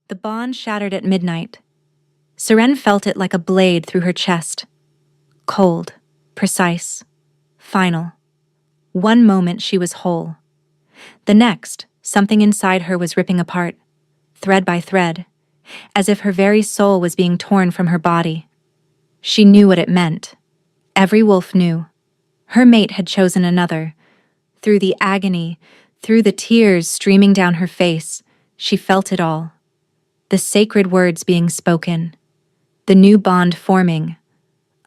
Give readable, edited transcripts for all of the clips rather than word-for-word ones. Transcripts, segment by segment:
The bond shattered at midnight. Seren felt it like a blade through her chest. Cold, precise, final. One moment she was whole. The next, something inside her was ripping apart, thread by thread, as if her very soul was being torn from her body. She knew what it meant. Every wolf knew. Her mate had chosen another. Through the agony, through the tears streaming down her face, she felt it all. The sacred words being spoken. The new bond forming.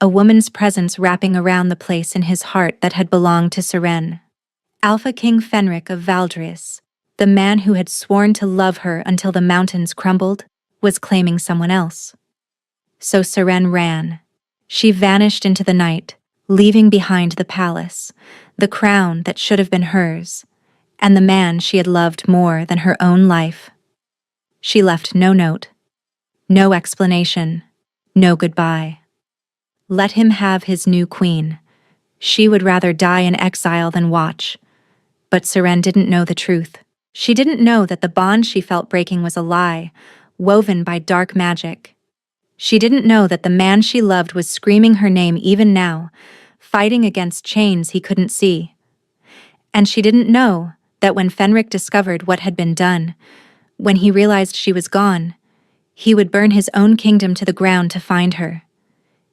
A woman's presence wrapping around the place in his heart that had belonged to Seren. Alpha King Fenric of Valdris, the man who had sworn to love her until the mountains crumbled, was claiming someone else. So Seren ran. She vanished into the night, leaving behind the palace, the crown that should have been hers, and the man she had loved more than her own life. She left no note, no explanation, no goodbye. Let him have his new queen. She would rather die in exile than watch. But Seren didn't know the truth. She didn't know that the bond she felt breaking was a lie, woven by dark magic. She didn't know that the man she loved was screaming her name even now, fighting against chains he couldn't see. And she didn't know that when Fenric discovered what had been done, when he realized she was gone, he would burn his own kingdom to the ground to find her.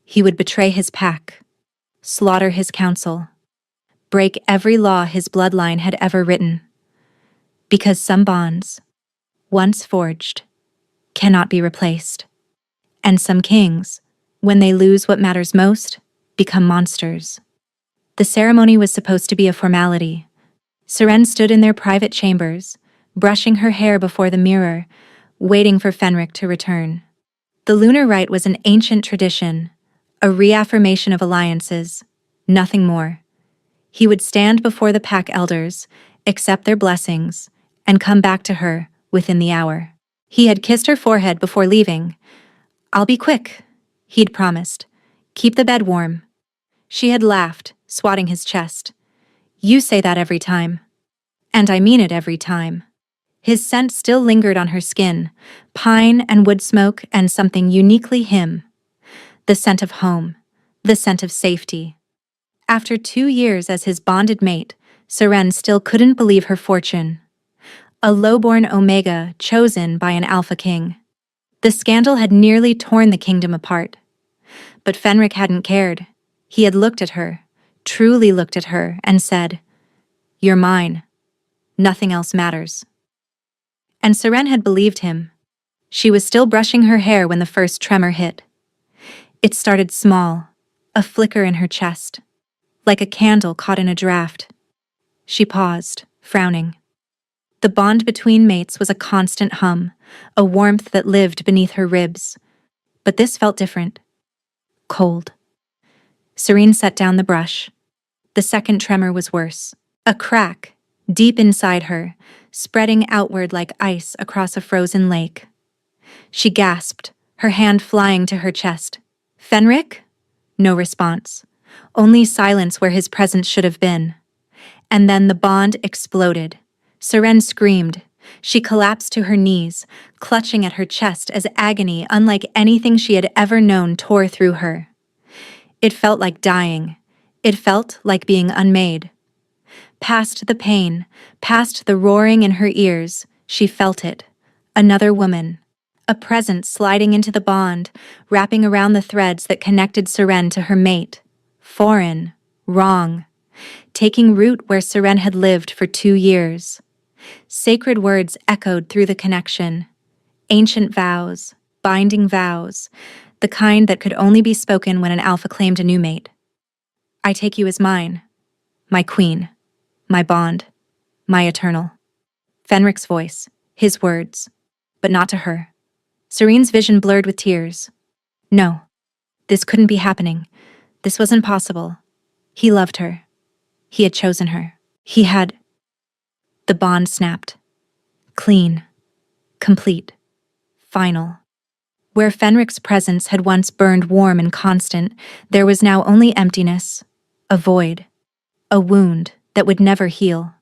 He would betray his pack, slaughter his council, break every law his bloodline had ever written. Because some bonds, once forged, cannot be replaced. And some kings, when they lose what matters most, become monsters. The ceremony was supposed to be a formality. Seren stood in their private chambers, brushing her hair before the mirror, waiting for Fenric to return. The lunar rite was an ancient tradition, a reaffirmation of alliances, nothing more. He would stand before the pack elders, accept their blessings, and come back to her within the hour. He had kissed her forehead before leaving. "I'll be quick," he'd promised. "Keep the bed warm." She had laughed, swatting his chest. "You say that every time." "And I mean it every time." His scent still lingered on her skin, pine and wood smoke and something uniquely him. The scent of home, the scent of safety. After 2 years as his bonded mate, Seren still couldn't believe her fortune. A lowborn Omega chosen by an Alpha King. The scandal had nearly torn the kingdom apart. But Fenric hadn't cared. He had looked at her, truly looked at her, and said, "You're mine. Nothing else matters." And Seren had believed him. She was still brushing her hair when the first tremor hit. It started small, a flicker in her chest, like a candle caught in a draft. She paused, frowning. The bond between mates was a constant hum, a warmth that lived beneath her ribs. But this felt different. Cold. Seren set down the brush. The second tremor was worse. A crack, deep inside her, spreading outward like ice across a frozen lake. She gasped, her hand flying to her chest. "Fenric?" No response. Only silence where his presence should have been. And then the bond exploded. Seren screamed. She collapsed to her knees, clutching at her chest as agony unlike anything she had ever known tore through her. It felt like dying. It felt like being unmade. Past the pain, past the roaring in her ears, she felt it. Another woman. A presence sliding into the bond, wrapping around the threads that connected Seren to her mate. Foreign. Wrong. Taking root where Seren had lived for 2 years. Sacred words echoed through the connection. Ancient vows, binding vows, the kind that could only be spoken when an alpha claimed a new mate. "I take you as mine, my queen, my bond, my eternal." Fenric's voice, his words, but not to her. Serene's vision blurred with tears. No, this couldn't be happening. This wasn't possible. He loved her. He had chosen her. He had... The bond snapped. Clean. Complete. Final. Where Fenric's presence had once burned warm and constant, there was now only emptiness, a void, a wound that would never heal.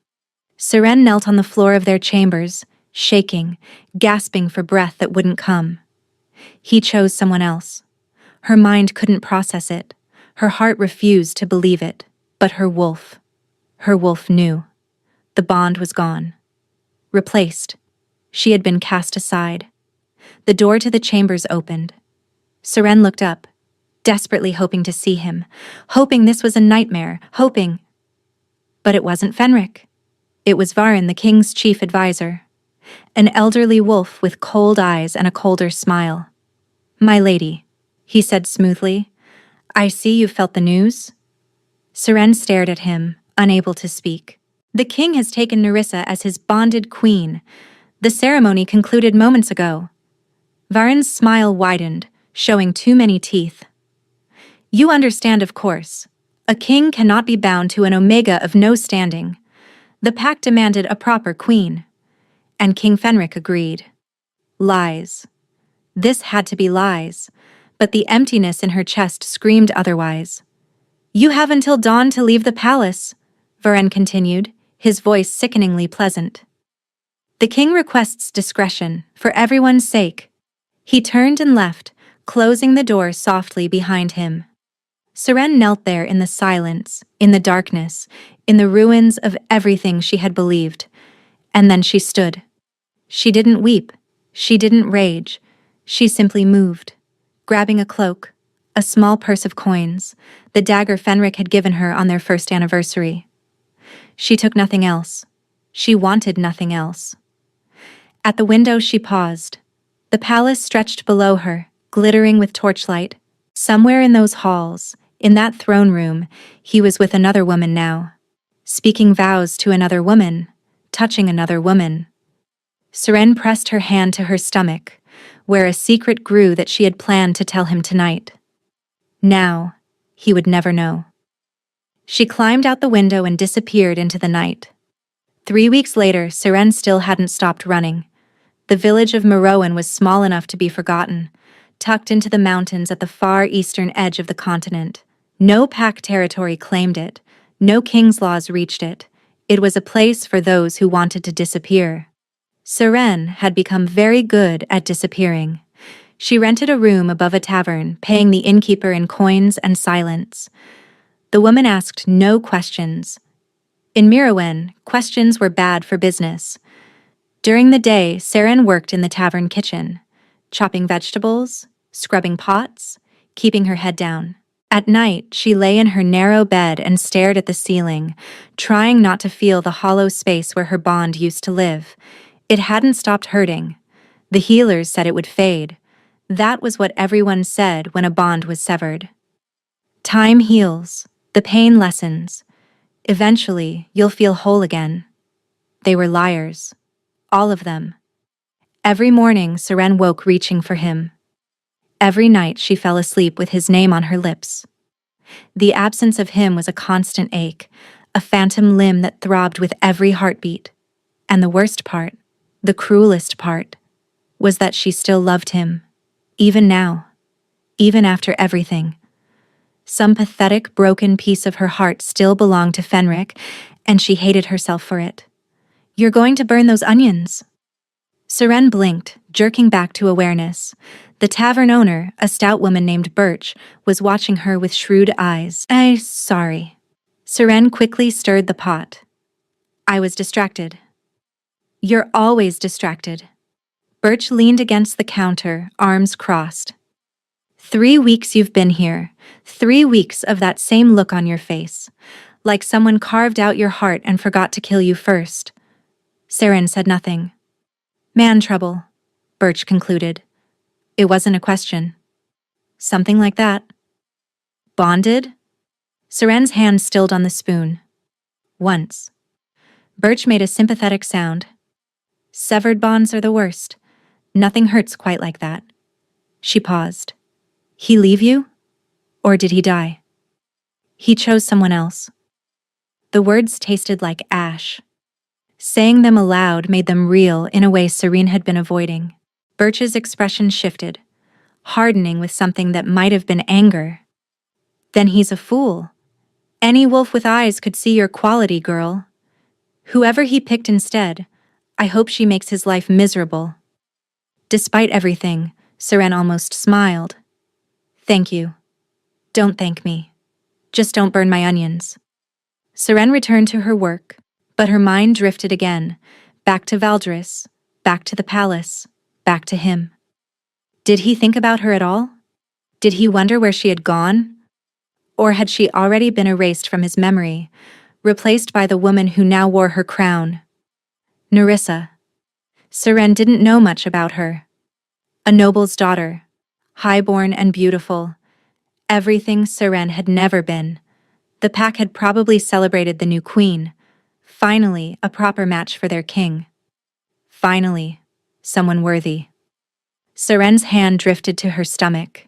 Seren knelt on the floor of their chambers, shaking, gasping for breath that wouldn't come. He chose someone else. Her mind couldn't process it. Her heart refused to believe it. But her wolf knew. The bond was gone. Replaced. She had been cast aside. The door to the chambers opened. Seren looked up, desperately hoping to see him, hoping this was a nightmare, hoping. But it wasn't Fenric. It was Varen, the king's chief advisor. An elderly wolf with cold eyes and a colder smile. "My lady," he said smoothly, "I see you've felt the news." Seren stared at him, unable to speak. "The king has taken Nerissa as his bonded queen. The ceremony concluded moments ago." Varen's smile widened, showing too many teeth. "You understand, of course. A king cannot be bound to an omega of no standing. The pact demanded a proper queen." And King Fenric agreed. Lies. This had to be lies, but the emptiness in her chest screamed otherwise. "You have until dawn to leave the palace," Varen continued, his voice sickeningly pleasant. "The king requests discretion, for everyone's sake." He turned and left, closing the door softly behind him. Seren knelt there in the silence, in the darkness, in the ruins of everything she had believed. And then she stood. She didn't weep. She didn't rage. She simply moved, grabbing a cloak, a small purse of coins, the dagger Fenric had given her on their first anniversary. She took nothing else. She wanted nothing else. At the window she paused. The palace stretched below her, glittering with torchlight. Somewhere in those halls, in that throne room, he was with another woman now, speaking vows to another woman, touching another woman. Seren pressed her hand to her stomach, where a secret grew that she had planned to tell him tonight. Now, he would never know. She climbed out the window and disappeared into the night. 3 weeks later, Seren still hadn't stopped running. The village of Merowan was small enough to be forgotten, tucked into the mountains at the far eastern edge of the continent. No pack territory claimed it. No king's laws reached it. It was a place for those who wanted to disappear. Seren had become very good at disappearing. She rented a room above a tavern, paying the innkeeper in coins and silence. The woman asked no questions. In Merowan, questions were bad for business. During the day, Seren worked in the tavern kitchen, chopping vegetables, scrubbing pots, keeping her head down. At night, she lay in her narrow bed and stared at the ceiling, trying not to feel the hollow space where her bond used to live. It hadn't stopped hurting. The healers said it would fade. That was what everyone said when a bond was severed. Time heals. The pain lessens. Eventually, you'll feel whole again. They were liars. All of them. Every morning, Seren woke reaching for him. Every night she fell asleep with his name on her lips. The absence of him was a constant ache, a phantom limb that throbbed with every heartbeat. And the worst part, the cruelest part, was that she still loved him. Even now. Even after everything. Some pathetic, broken piece of her heart still belonged to Fenric, and she hated herself for it. "You're going to burn those onions." Seren blinked, jerking back to awareness. The tavern owner, a stout woman named Birch, was watching her with shrewd eyes. Sorry." Seren quickly stirred the pot. "I was distracted." "You're always distracted." Birch leaned against the counter, arms crossed. 3 weeks you've been here. 3 weeks of that same look on your face. Like someone carved out your heart and forgot to kill you first." Seren said nothing. "Man trouble," Birch concluded. It wasn't a question. "Something like that." "Bonded?" Seren's hand stilled on the spoon. "Once." Birch made a sympathetic sound. "Severed bonds are the worst. Nothing hurts quite like that." She paused. "He leave you? Or did he die?" "He chose someone else." The words tasted like ash. Saying them aloud made them real in a way Seren had been avoiding. Birch's expression shifted, hardening with something that might have been anger. "Then he's a fool. Any wolf with eyes could see your quality, girl. Whoever he picked instead, I hope she makes his life miserable." Despite everything, Seren almost smiled. "Thank you. Don't thank me. Just don't burn my onions." Seren returned to her work, but her mind drifted again, back to Valdris, back to the palace, back to him. Did he think about her at all? Did he wonder where she had gone? Or had she already been erased from his memory, replaced by the woman who now wore her crown? Nerissa. Seren didn't know much about her. A noble's daughter, high-born and beautiful. Everything Seren had never been. The pack had probably celebrated the new queen. Finally, a proper match for their king. Finally, someone worthy. Seren's hand drifted to her stomach.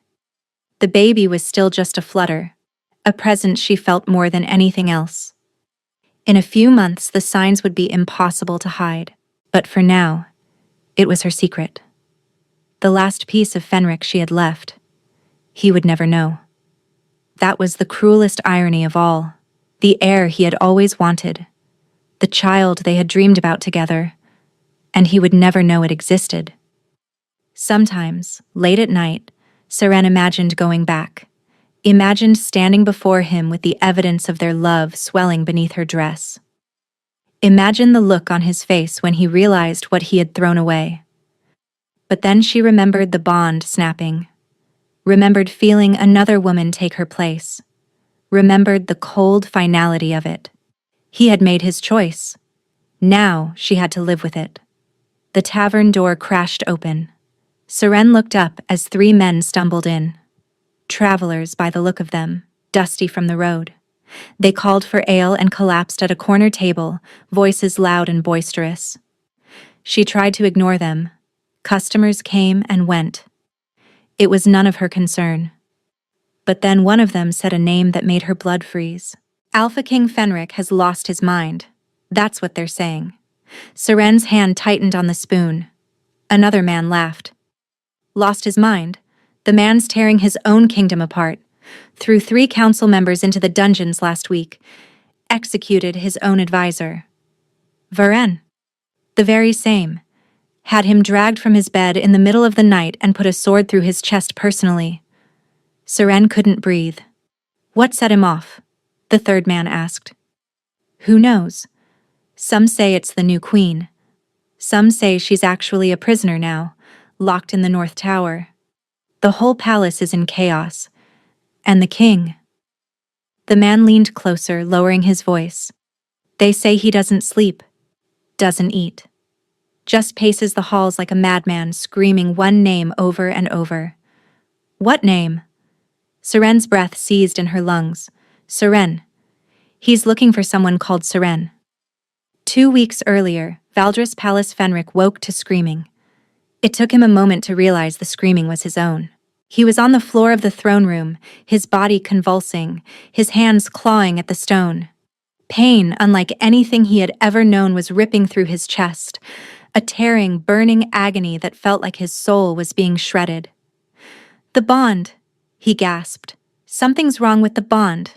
The baby was still just a flutter, a present she felt more than anything else. In a few months, the signs would be impossible to hide, but for now, it was her secret. The last piece of Fenric she had left. He would never know. That was the cruelest irony of all. The heir he had always wanted. The child they had dreamed about together. And he would never know it existed. Sometimes, late at night, Seren imagined going back. Imagined standing before him with the evidence of their love swelling beneath her dress. Imagined the look on his face when he realized what he had thrown away. But then she remembered the bond snapping. Remembered feeling another woman take her place. Remembered the cold finality of it. He had made his choice. Now she had to live with it. The tavern door crashed open. Seren looked up as 3 men stumbled in. Travelers by the look of them, dusty from the road. They called for ale and collapsed at a corner table, voices loud and boisterous. She tried to ignore them. Customers came and went. It was none of her concern. But then one of them said a name that made her blood freeze. "Alpha King Fenric has lost his mind." That's what they're saying. Seren's hand tightened on the spoon. Another man laughed. Lost his mind? The man's tearing his own kingdom apart. Threw 3 council members into the dungeons last week. Executed his own advisor. Varen. The very same. Had him dragged from his bed in the middle of the night and put a sword through his chest personally. Seren couldn't breathe. What set him off? The third man asked. Who knows? Some say it's the new queen. Some say she's actually a prisoner now, locked in the North Tower. The whole palace is in chaos. And the king. The man leaned closer, lowering his voice. They say he doesn't sleep, doesn't eat. Just paces the halls like a madman, screaming one name over and over. What name? Seren's breath seized in her lungs. Seren. He's looking for someone called Seren. 2 weeks earlier, Valdris Palace Fenric woke to screaming. It took him a moment to realize the screaming was his own. He was on the floor of the throne room, his body convulsing, his hands clawing at the stone. Pain, unlike anything he had ever known, was ripping through his chest, a tearing, burning agony that felt like his soul was being shredded. The bond, he gasped. Something's wrong with the bond.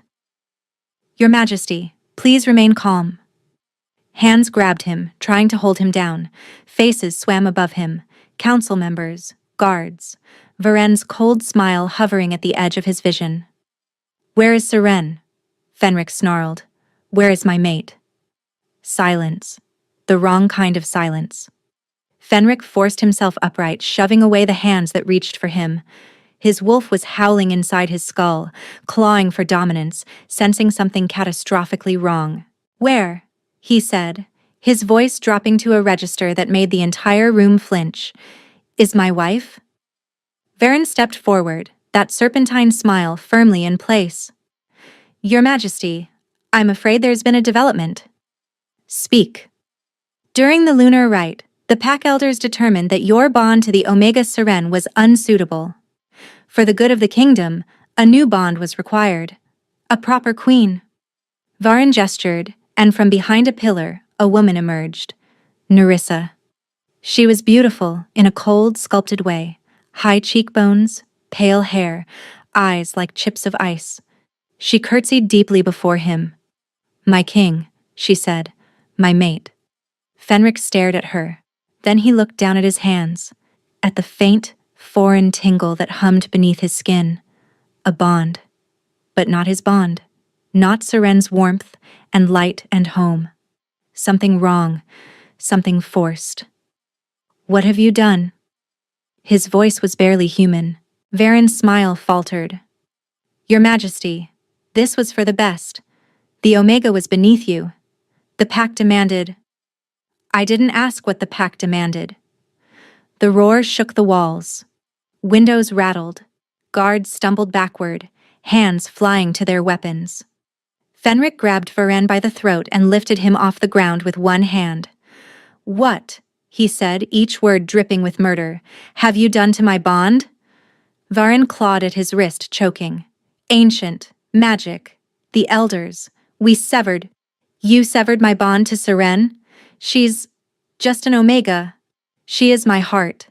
Your Majesty, please remain calm. Hands grabbed him, trying to hold him down. Faces swam above him, council members, guards. Varen's cold smile hovering at the edge of his vision. Where is Seren? Fenric snarled. Where is my mate? Silence. The wrong kind of silence. Fenric forced himself upright, shoving away the hands that reached for him. His wolf was howling inside his skull, clawing for dominance, sensing something catastrophically wrong. Where? He said, his voice dropping to a register that made the entire room flinch. Is my wife? Varen stepped forward, that serpentine smile firmly in place. Your Majesty, I'm afraid there's been a development. Speak. During the lunar rite, the Pack Elders determined that your bond to the Omega Seren was unsuitable. For the good of the kingdom, a new bond was required. A proper queen. Varen gestured, and from behind a pillar, a woman emerged. Nerissa. She was beautiful in a cold, sculpted way. High cheekbones, pale hair, eyes like chips of ice. She curtsied deeply before him. My king, she said, my mate. Fenric stared at her. Then he looked down at his hands, at the faint, foreign tingle that hummed beneath his skin. A bond. But not his bond. Not Seren's warmth and light and home. Something wrong. Something forced. "What have you done?" His voice was barely human. Varen's smile faltered. "Your Majesty, this was for the best. The Omega was beneath you. The pact demanded—" "I didn't ask what the pact demanded." The roar shook the walls. Windows rattled. Guards stumbled backward, hands flying to their weapons. Fenric grabbed Varen by the throat and lifted him off the ground with one hand. "What," he said, each word dripping with murder, "have you done to my bond?" Varen clawed at his wrist, choking. "Ancient, magic, the elders, we severed. You severed my bond to Seren? She's just an Omega. She is my heart."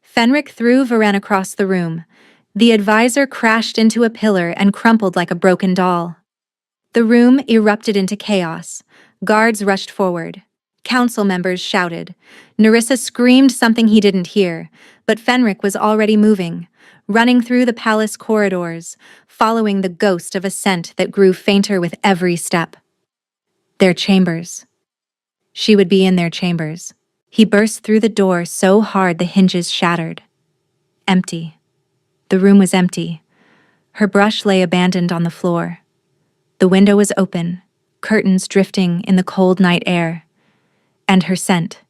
Fenric threw Varen across the room. The advisor crashed into a pillar and crumpled like a broken doll. The room erupted into chaos. Guards rushed forward. Council members shouted. Nerissa screamed something he didn't hear, but Fenric was already moving, running through the palace corridors, following the ghost of a scent that grew fainter with every step. Their chambers. She would be in their chambers. He burst through the door so hard the hinges shattered. Empty. The room was empty. Her brush lay abandoned on the floor. The window was open, curtains drifting in the cold night air. And her scent,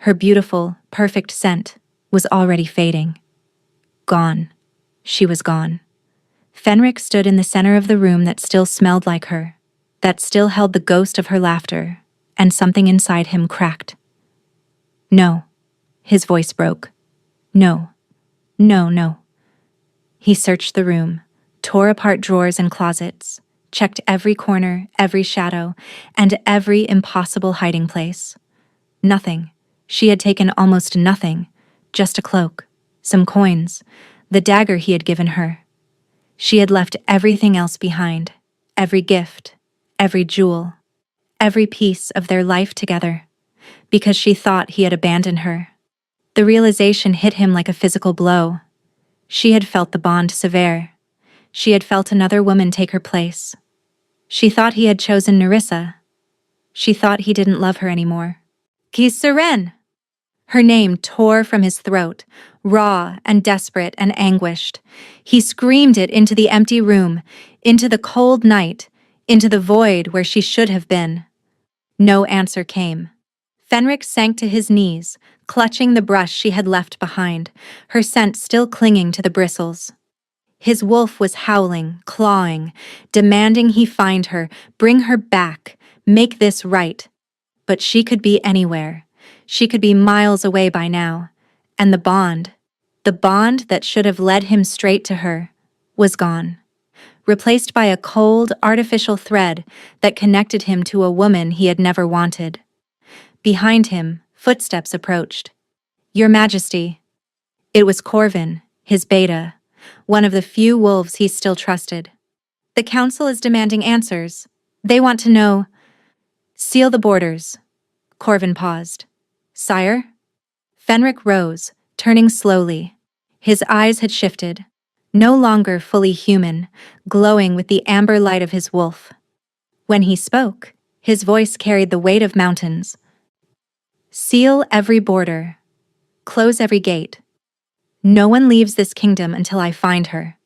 her beautiful, perfect scent, was already fading. Gone. She was gone. Fenric stood in the center of the room that still smelled like her, that still held the ghost of her laughter, and something inside him cracked. "No." His voice broke. "No. No, no." He searched the room, tore apart drawers and closets, checked every corner, every shadow, and every impossible hiding place. Nothing. She had taken almost nothing. Just a cloak, some coins, the dagger he had given her. She had left everything else behind, every gift, every jewel, every piece of their life together, because she thought he had abandoned her. The realization hit him like a physical blow. She had felt the bond sever. She had felt another woman take her place. She thought he had chosen Nerissa. She thought he didn't love her anymore. "Kis Seren!" Her name tore from his throat, raw and desperate and anguished. He screamed it into the empty room, into the cold night, into the void where she should have been. No answer came. Fenric sank to his knees, clutching the brush she had left behind, her scent still clinging to the bristles. His wolf was howling, clawing, demanding he find her, bring her back, make this right. But she could be anywhere. She could be miles away by now. And the bond that should have led him straight to her, was gone. Replaced by a cold, artificial thread that connected him to a woman he had never wanted. Behind him, footsteps approached. "Your Majesty." It was Corvin, his beta, one of the few wolves he still trusted. "The council is demanding answers. They want to know—" "Seal the borders." Corvin paused. "Sire?" Fenric rose, turning slowly. His eyes had shifted, no longer fully human, glowing with the amber light of his wolf. When he spoke, his voice carried the weight of mountains. "Seal every border. Close every gate. No one leaves this kingdom until I find her."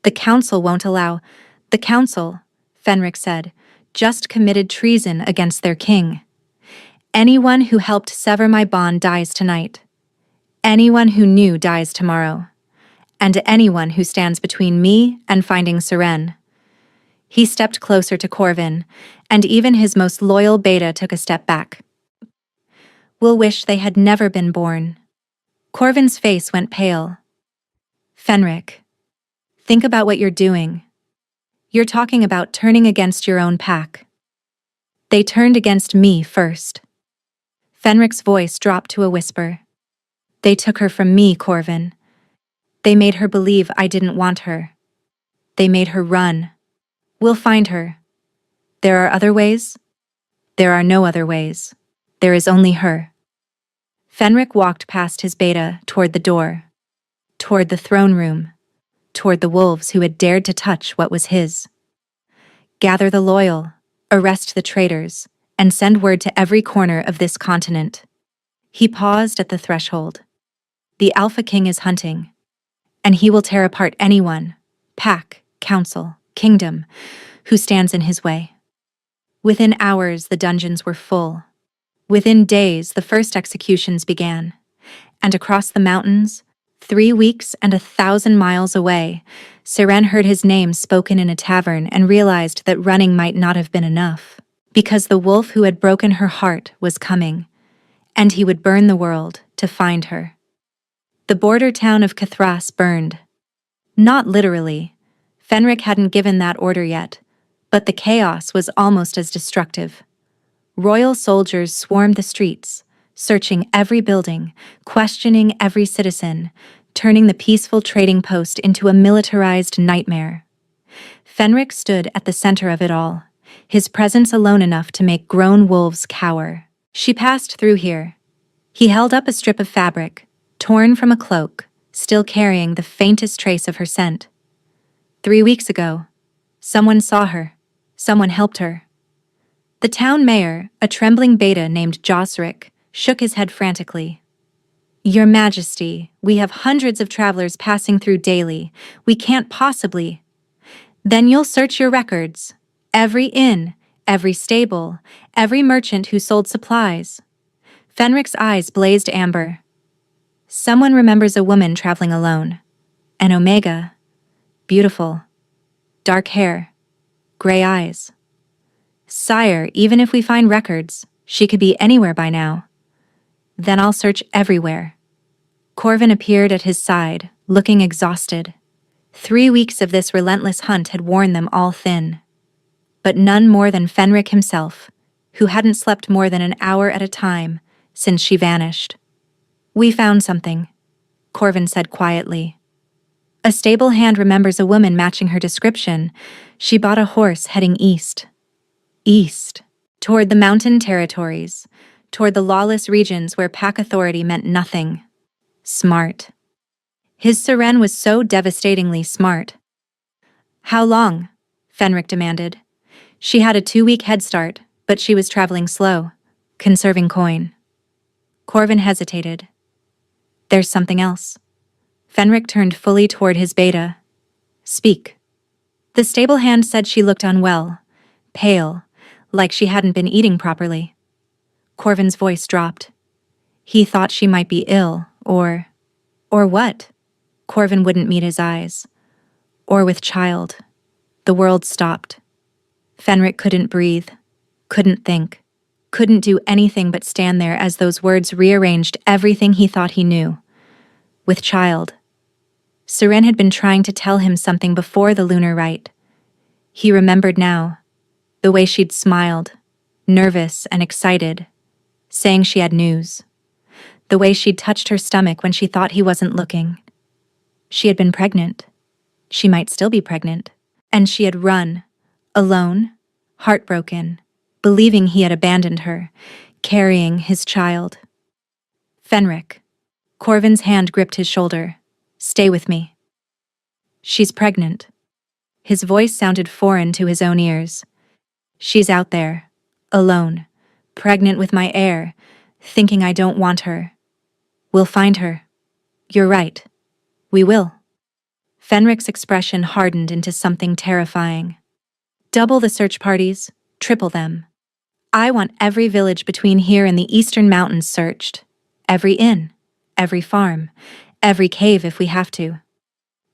"The council won't allow—" "The council," Fenric said, "just committed treason against their king. Anyone who helped sever my bond dies tonight. Anyone who knew dies tomorrow. And anyone who stands between me and finding Seren." He stepped closer to Corvin, and even his most loyal beta took a step back. "Will wish they had never been born." Corvin's face went pale. "Fenric, think about what you're doing. You're talking about turning against your own pack. They turned against me first." Fenric's voice dropped to a whisper. "They took her from me, Corvin. They made her believe I didn't want her. They made her run. We'll find her. There are other ways? There are no other ways. There is only her. Fenric walked past his beta toward the door, toward the throne room, toward the wolves who had dared to touch what was his. Gather the loyal, arrest the traitors, and send word to every corner of this continent. He paused at the threshold. The Alpha King is hunting, and he will tear apart anyone, pack, council, kingdom, who stands in his way. Within hours, the dungeons were full. Within days, the first executions began. And across the mountains, 3 weeks and 1,000 miles away, Seren heard his name spoken in a tavern and realized that running might not have been enough, because the wolf who had broken her heart was coming, and he would burn the world to find her. The border town of Cathras burned. Not literally. Fenric hadn't given that order yet, but the chaos was almost as destructive. Royal soldiers swarmed the streets, searching every building, questioning every citizen, turning the peaceful trading post into a militarized nightmare. Fenric stood at the center of it all, his presence alone enough to make grown wolves cower. She passed through here. He held up a strip of fabric, torn from a cloak, still carrying the faintest trace of her scent. 3 weeks ago, someone saw her. Someone helped her. The town mayor, a trembling beta named Josric, shook his head frantically. Your Majesty, we have hundreds of travelers passing through daily. We can't possibly. Then you'll search your records. Every inn, every stable, every merchant who sold supplies. Fenric's eyes blazed amber. Someone remembers a woman traveling alone. An Omega. Beautiful. Dark hair. Gray eyes. Sire, even if we find records, she could be anywhere by now. Then I'll search everywhere. Corvin appeared at his side, looking exhausted. 3 weeks of this relentless hunt had worn them all thin. But none more than Fenric himself, who hadn't slept more than an hour at a time since she vanished. We found something, Corvin said quietly. A stable hand remembers a woman matching her description. She bought a horse heading east. East, toward the mountain territories, toward the lawless regions where pack authority meant nothing. Smart. His Seren was so devastatingly smart. How long? Fenric demanded. She had a 2-week head start, but she was traveling slow, conserving coin. Corvin hesitated. There's something else. Fenric turned fully toward his beta. Speak. The stable hand said she looked unwell, pale, like she hadn't been eating properly. Corvin's voice dropped. He thought she might be ill, or what? Corvin wouldn't meet his eyes. Or with child. The world stopped. Fenric couldn't breathe, couldn't think, couldn't do anything but stand there as those words rearranged everything he thought he knew. With child. Seren had been trying to tell him something before the lunar rite. He remembered now, the way she'd smiled, nervous and excited, saying she had news. The way she'd touched her stomach when she thought he wasn't looking. She had been pregnant. She might still be pregnant. And she had run, alone, heartbroken, believing he had abandoned her, carrying his child. Fenric. Corvin's hand gripped his shoulder. Stay with me. She's pregnant. His voice sounded foreign to his own ears. She's out there, alone, pregnant with my heir, thinking I don't want her. We'll find her. You're right. We will. Fenric's expression hardened into something terrifying. Double the search parties, triple them. I want every village between here and the eastern mountains searched. Every inn, every farm, every cave if we have to.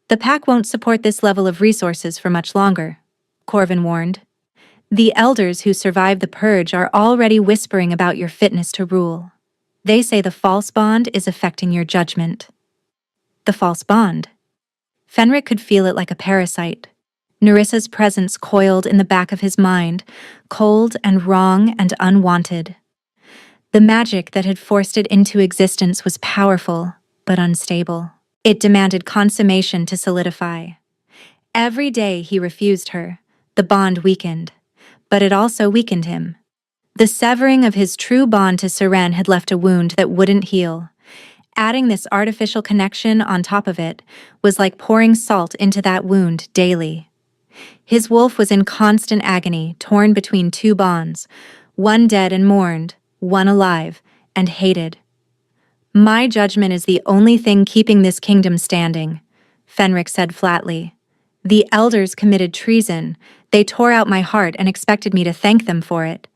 The pack won't support this level of resources for much longer, Corvin warned. The elders who survived the purge are already whispering about your fitness to rule. They say the false bond is affecting your judgment. The false bond? Fenric could feel it like a parasite. Nerissa's presence coiled in the back of his mind, cold and wrong and unwanted. The magic that had forced it into existence was powerful, but unstable. It demanded consummation to solidify. Every day he refused her, the bond weakened, but it also weakened him. The severing of his true bond to Seren had left a wound that wouldn't heal. Adding this artificial connection on top of it was like pouring salt into that wound daily. His wolf was in constant agony, torn between two bonds, one dead and mourned, one alive and hated. "My judgment is the only thing keeping this kingdom standing," Fenric said flatly. "The elders committed treason. They tore out my heart and expected me to thank them for it.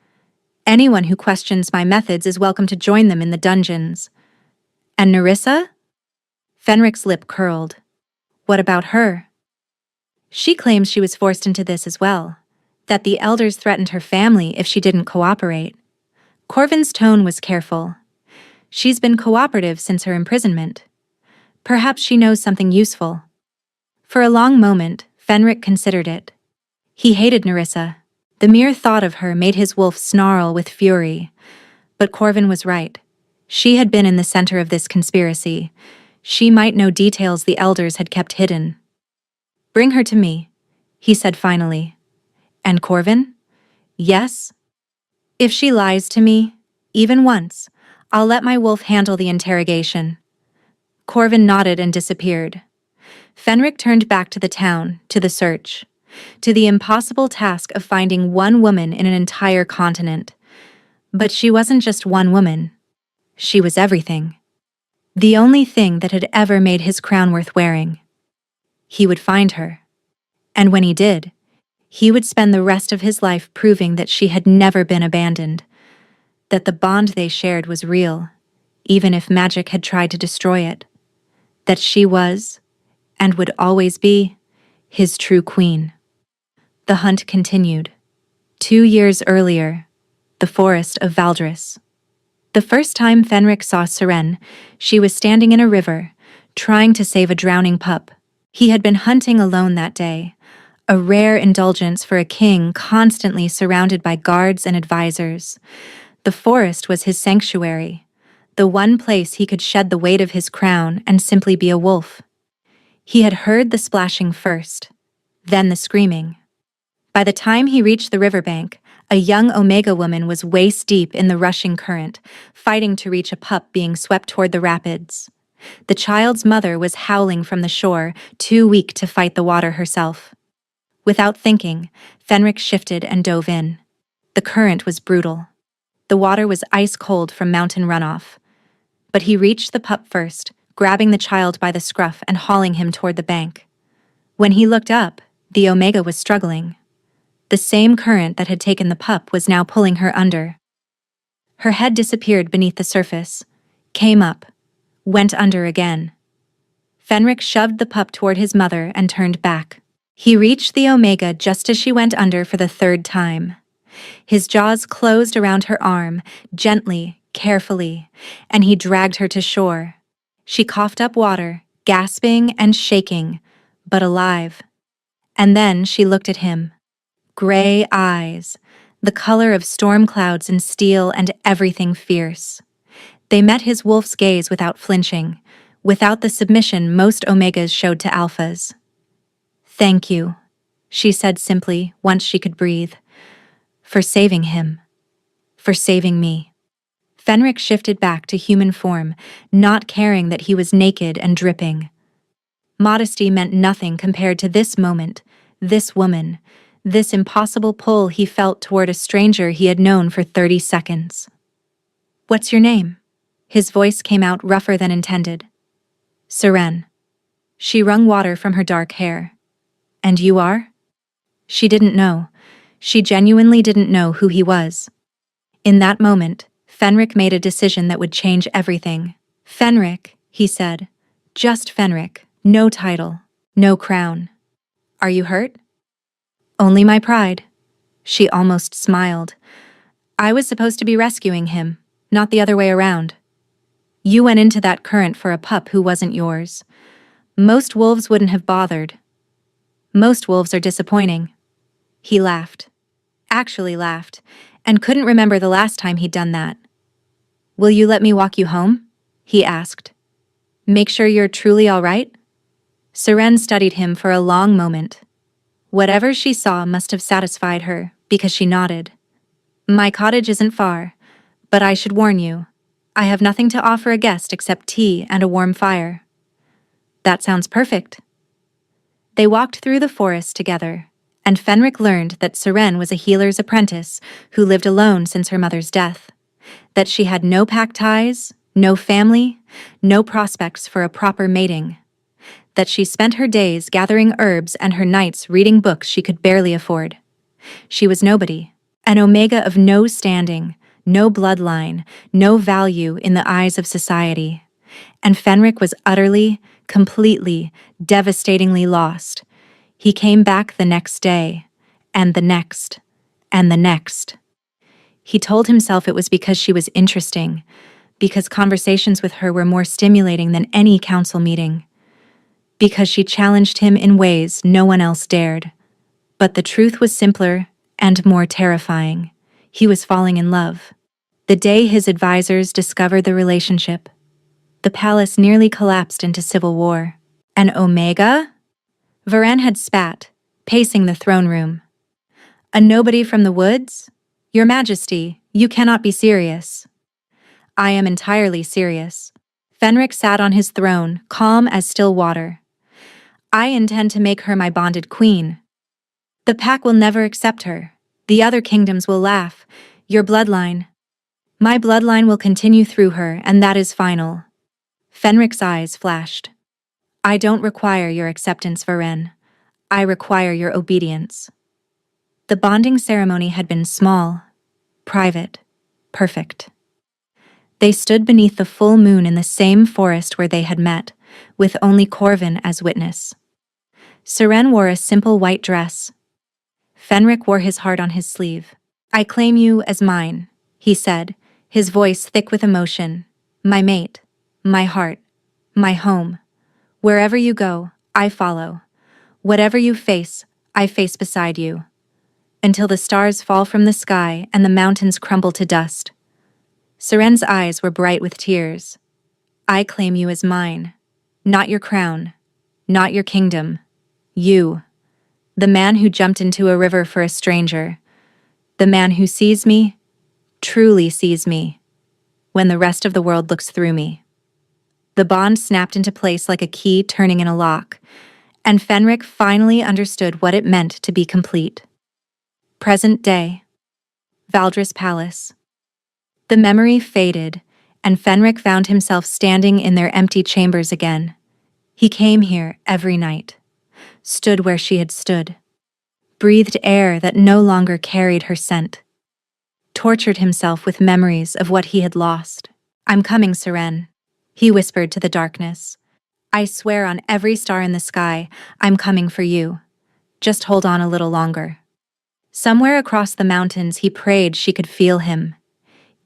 Anyone who questions my methods is welcome to join them in the dungeons." "And Nerissa?" Fenric's lip curled. "What about her?" "She claims she was forced into this as well, that the elders threatened her family if she didn't cooperate." Corvin's tone was careful. "She's been cooperative since her imprisonment. Perhaps she knows something useful." For a long moment, Fenric considered it. He hated Nerissa. The mere thought of her made his wolf snarl with fury. But Corvin was right. She had been in the center of this conspiracy. She might know details the elders had kept hidden. "Bring her to me," he said finally. "And Corvin?" "Yes. If she lies to me, even once, I'll let my wolf handle the interrogation." Corvin nodded and disappeared. Fenric turned back to the town, to the search, to the impossible task of finding one woman in an entire continent. But she wasn't just one woman. She was everything. The only thing that had ever made his crown worth wearing. He would find her. And when he did, he would spend the rest of his life proving that she had never been abandoned, that the bond they shared was real, even if magic had tried to destroy it, that she was, and would always be, his true queen. The hunt continued. 2 years earlier, the forest of Valdris. The first time Fenric saw Seren, she was standing in a river, trying to save a drowning pup. He had been hunting alone that day, a rare indulgence for a king constantly surrounded by guards and advisors. The forest was his sanctuary, the one place he could shed the weight of his crown and simply be a wolf. He had heard the splashing first, then the screaming. By the time he reached the riverbank, a young Omega woman was waist-deep in the rushing current, fighting to reach a pup being swept toward the rapids. The child's mother was howling from the shore, too weak to fight the water herself. Without thinking, Fenric shifted and dove in. The current was brutal. The water was ice-cold from mountain runoff. But he reached the pup first, grabbing the child by the scruff and hauling him toward the bank. When he looked up, the Omega was struggling. The same current that had taken the pup was now pulling her under. Her head disappeared beneath the surface, came up, went under again. Fenric shoved the pup toward his mother and turned back. He reached the Omega just as she went under for the third time. His jaws closed around her arm, gently, carefully, and he dragged her to shore. She coughed up water, gasping and shaking, but alive. And then she looked at him. Gray eyes, the color of storm clouds and steel and everything fierce. They met his wolf's gaze without flinching, without the submission most Omegas showed to alphas. "Thank you," she said simply once she could breathe. "For saving him. For saving me." Fenric shifted back to human form, not caring that he was naked and dripping. Modesty meant nothing compared to this moment, this woman, this impossible pull he felt toward a stranger he had known for 30 seconds. "What's your name?" His voice came out rougher than intended. "Seren." She wrung water from her dark hair. "And you are?" She didn't know. She genuinely didn't know who he was. In that moment, Fenric made a decision that would change everything. "Fenric," he said. "Just Fenric. No title. No crown. Are you hurt?" "Only my pride." She almost smiled. "I was supposed to be rescuing him, not the other way around. You went into that current for a pup who wasn't yours. Most wolves wouldn't have bothered. Most wolves are disappointing." He laughed. Actually laughed, and couldn't remember the last time he'd done that. "Will you let me walk you home?" he asked. "Make sure you're truly all right?" Seren studied him for a long moment. Whatever she saw must have satisfied her, because she nodded. My cottage isn't far, but I should warn you, I have nothing to offer a guest except tea and a warm fire. That sounds perfect. They walked through the forest together, and Fenric learned that Seren was a healer's apprentice who lived alone since her mother's death, that she had no pack ties, no family, no prospects for a proper mating, that she spent her days gathering herbs and her nights reading books she could barely afford. She was nobody, an omega of no standing, no bloodline, no value in the eyes of society. And Fenric was utterly, completely, devastatingly lost. He came back the next day, and the next, and the next. He told himself it was because she was interesting, because conversations with her were more stimulating than any council meeting, because she challenged him in ways no one else dared. But the truth was simpler and more terrifying. He was falling in love. The day his advisors discovered the relationship, the palace nearly collapsed into civil war. An Omega? Varen had spat, pacing the throne room. A nobody from the woods? Your Majesty, you cannot be serious. I am entirely serious. Fenric sat on his throne, calm as still water. I intend to make her my bonded queen. The pack will never accept her. The other kingdoms will laugh. Your bloodline. My bloodline will continue through her, and that is final. Fenric's eyes flashed. I don't require your acceptance, Varen. I require your obedience. The bonding ceremony had been small, private, perfect. They stood beneath the full moon in the same forest where they had met, with only Corvin as witness. Seren wore a simple white dress. Fenric wore his heart on his sleeve. I claim you as mine, he said, his voice thick with emotion. My mate, my heart, my home. Wherever you go, I follow. Whatever you face, I face beside you. Until the stars fall from the sky and the mountains crumble to dust. Seren's eyes were bright with tears. I claim you as mine. Not your crown. Not your kingdom. You. The man who jumped into a river for a stranger. The man who sees me, truly sees me, when the rest of the world looks through me. The bond snapped into place like a key turning in a lock, and Fenric finally understood what it meant to be complete. Present day. Valdris Palace. The memory faded, and Fenric found himself standing in their empty chambers again. He came here every night, stood where she had stood, breathed air that no longer carried her scent, tortured himself with memories of what he had lost. I'm coming, Seren, he whispered to the darkness. I swear on every star in the sky, I'm coming for you. Just hold on a little longer. Somewhere across the mountains, he prayed she could feel him.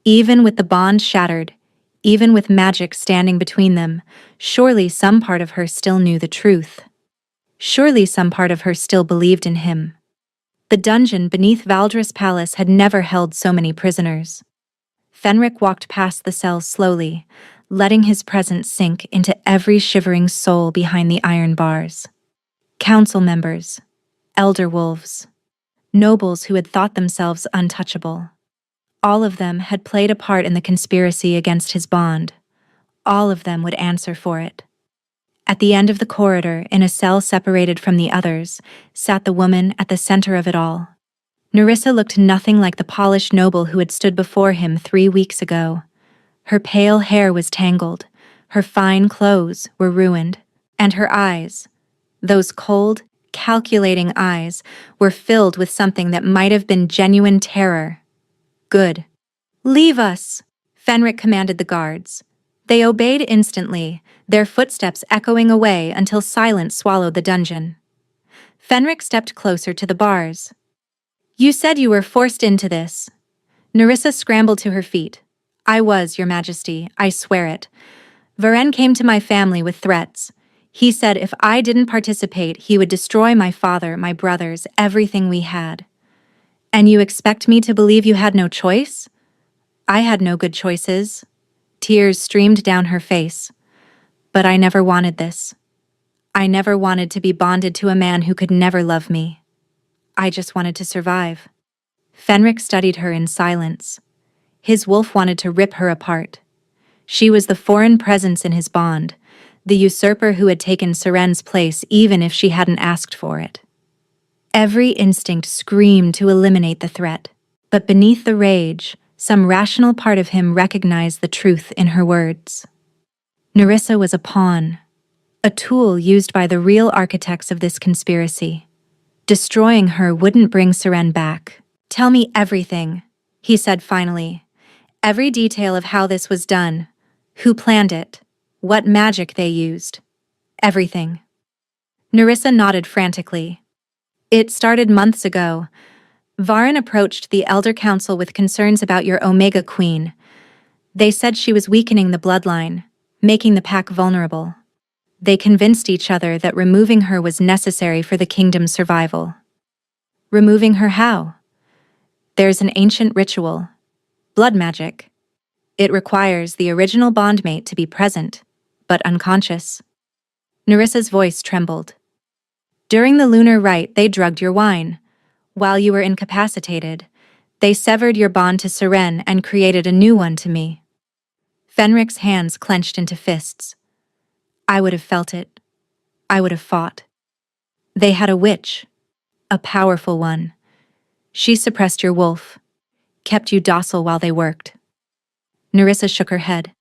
Even with the bond shattered, even with magic standing between them, surely some part of her still knew the truth. Surely some part of her still believed in him. The dungeon beneath Valdris Palace had never held so many prisoners. Fenric walked past the cells slowly, letting his presence sink into every shivering soul behind the iron bars. Council members, elder wolves, nobles who had thought themselves untouchable. All of them had played a part in the conspiracy against his bond. All of them would answer for it. At the end of the corridor, in a cell separated from the others, sat the woman at the center of it all. Nerissa looked nothing like the polished noble who had stood before him 3 weeks ago. Her pale hair was tangled, her fine clothes were ruined, and her eyes, those cold, calculating eyes, were filled with something that might have been genuine terror. Good. Leave us, Fenric commanded the guards. They obeyed instantly, their footsteps echoing away until silence swallowed the dungeon. Fenric stepped closer to the bars. You said you were forced into this. Nerissa scrambled to her feet. I was, Your Majesty, I swear it. Varen came to my family with threats. He said if I didn't participate, he would destroy my father, my brothers, everything we had. And you expect me to believe you had no choice? I had no good choices. Tears streamed down her face. But I never wanted this. I never wanted to be bonded to a man who could never love me. I just wanted to survive. Fenric studied her in silence. His wolf wanted to rip her apart. She was the foreign presence in his bond, the usurper who had taken Seren's place even if she hadn't asked for it. Every instinct screamed to eliminate the threat, but beneath the rage, some rational part of him recognized the truth in her words. Nerissa was a pawn, a tool used by the real architects of this conspiracy. Destroying her wouldn't bring Seren back. "Tell me everything," he said finally. "Every detail of how this was done, who planned it, what magic they used. Everything." Nerissa nodded frantically. "It started months ago. Varen approached the Elder Council with concerns about your Omega Queen. They said she was weakening the bloodline, making the pack vulnerable. They convinced each other that removing her was necessary for the kingdom's survival." "Removing her how?" "There's an ancient ritual. Blood magic. It requires the original bondmate to be present, but unconscious." Nerissa's voice trembled. "During the lunar rite, they drugged your wine. While you were incapacitated, they severed your bond to Seren and created a new one to me." Fenric's hands clenched into fists. "I would have felt it. I would have fought. They had a witch, a powerful one. She suppressed your wolf, kept you docile while they worked." Nerissa shook her head.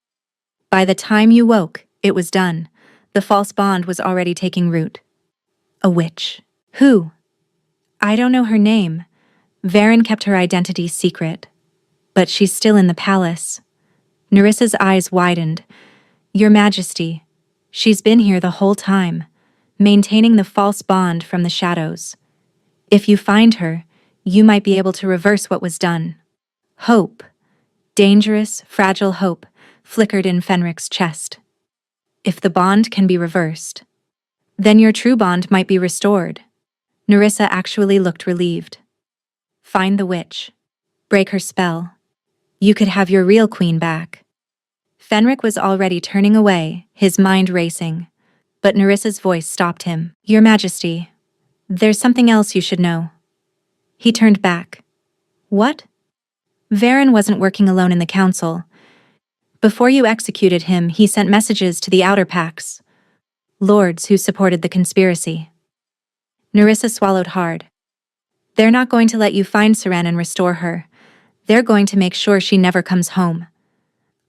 "By the time you woke, it was done. The false bond was already taking root." "A witch. Who?" "I don't know her name. Varen kept her identity secret. But she's still in the palace." Nerissa's eyes widened. "Your Majesty, she's been here the whole time, maintaining the false bond from the shadows. If you find her, you might be able to reverse what was done." Hope, dangerous, fragile hope, flickered in Fenric's chest. "If the bond can be reversed, then your true bond might be restored." Nerissa actually looked relieved. "Find the witch. Break her spell. You could have your real queen back." Fenric was already turning away, his mind racing. But Nerissa's voice stopped him. "Your Majesty, there's something else you should know." He turned back. "What?" "Varen wasn't working alone in the council. Before you executed him, he sent messages to the outer packs, lords who supported the conspiracy." Nerissa swallowed hard. "They're not going to let you find Seren and restore her. They're going to make sure she never comes home."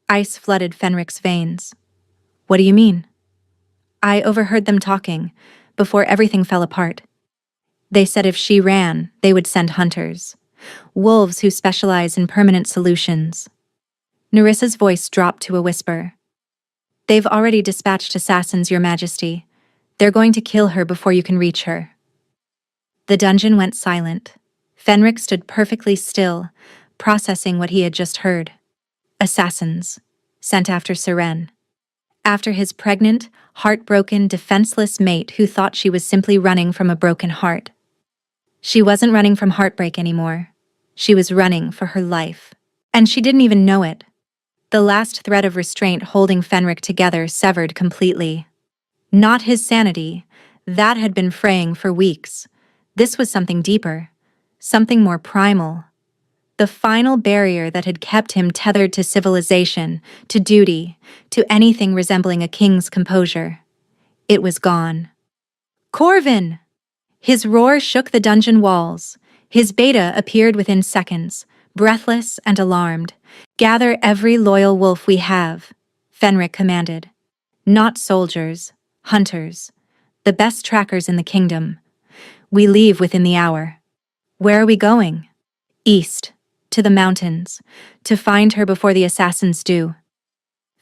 Ice flooded Fenric's veins. "What do you mean?" "I overheard them talking, before everything fell apart. They said if she ran, they would send hunters. Wolves who specialize in permanent solutions." Nerissa's voice dropped to a whisper. "They've already dispatched assassins, Your Majesty. They're going to kill her before you can reach her." The dungeon went silent. Fenric stood perfectly still, processing what he had just heard. Assassins, sent after Seren. After his pregnant, heartbroken, defenseless mate who thought she was simply running from a broken heart. She wasn't running from heartbreak anymore. She was running for her life. And she didn't even know it. The last thread of restraint holding Fenric together severed completely. Not his sanity. That had been fraying for weeks. This was something deeper. Something more primal. The final barrier that had kept him tethered to civilization, to duty, to anything resembling a king's composure. It was gone. "Corvin!" His roar shook the dungeon walls. His beta appeared within seconds, breathless and alarmed. "Gather every loyal wolf we have," Fenric commanded. "Not soldiers, hunters, the best trackers in the kingdom. We leave within the hour." "Where are we going?" "East, to the mountains, to find her before the assassins do."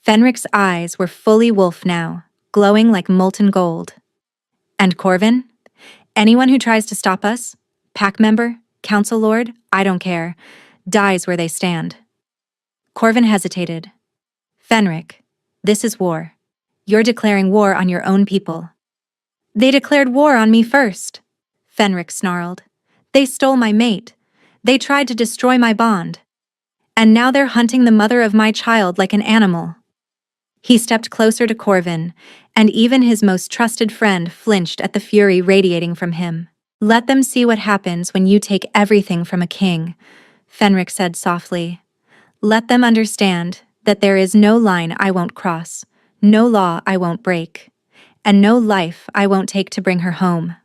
Fenric's eyes were fully wolf now, glowing like molten gold. "And Corvin? Anyone who tries to stop us, pack member, council lord, I don't care, dies where they stand." Corvin hesitated. "Fenric, this is war. You're declaring war on your own people." "They declared war on me first," Fenric snarled. "They stole my mate. They tried to destroy my bond. And now they're hunting the mother of my child like an animal." He stepped closer to Corvin, and even his most trusted friend flinched at the fury radiating from him. Let them see what happens when you take everything from a king, Fenric said softly. Let them understand that there is no line I won't cross, no law I won't break, and no life I won't take to bring her home.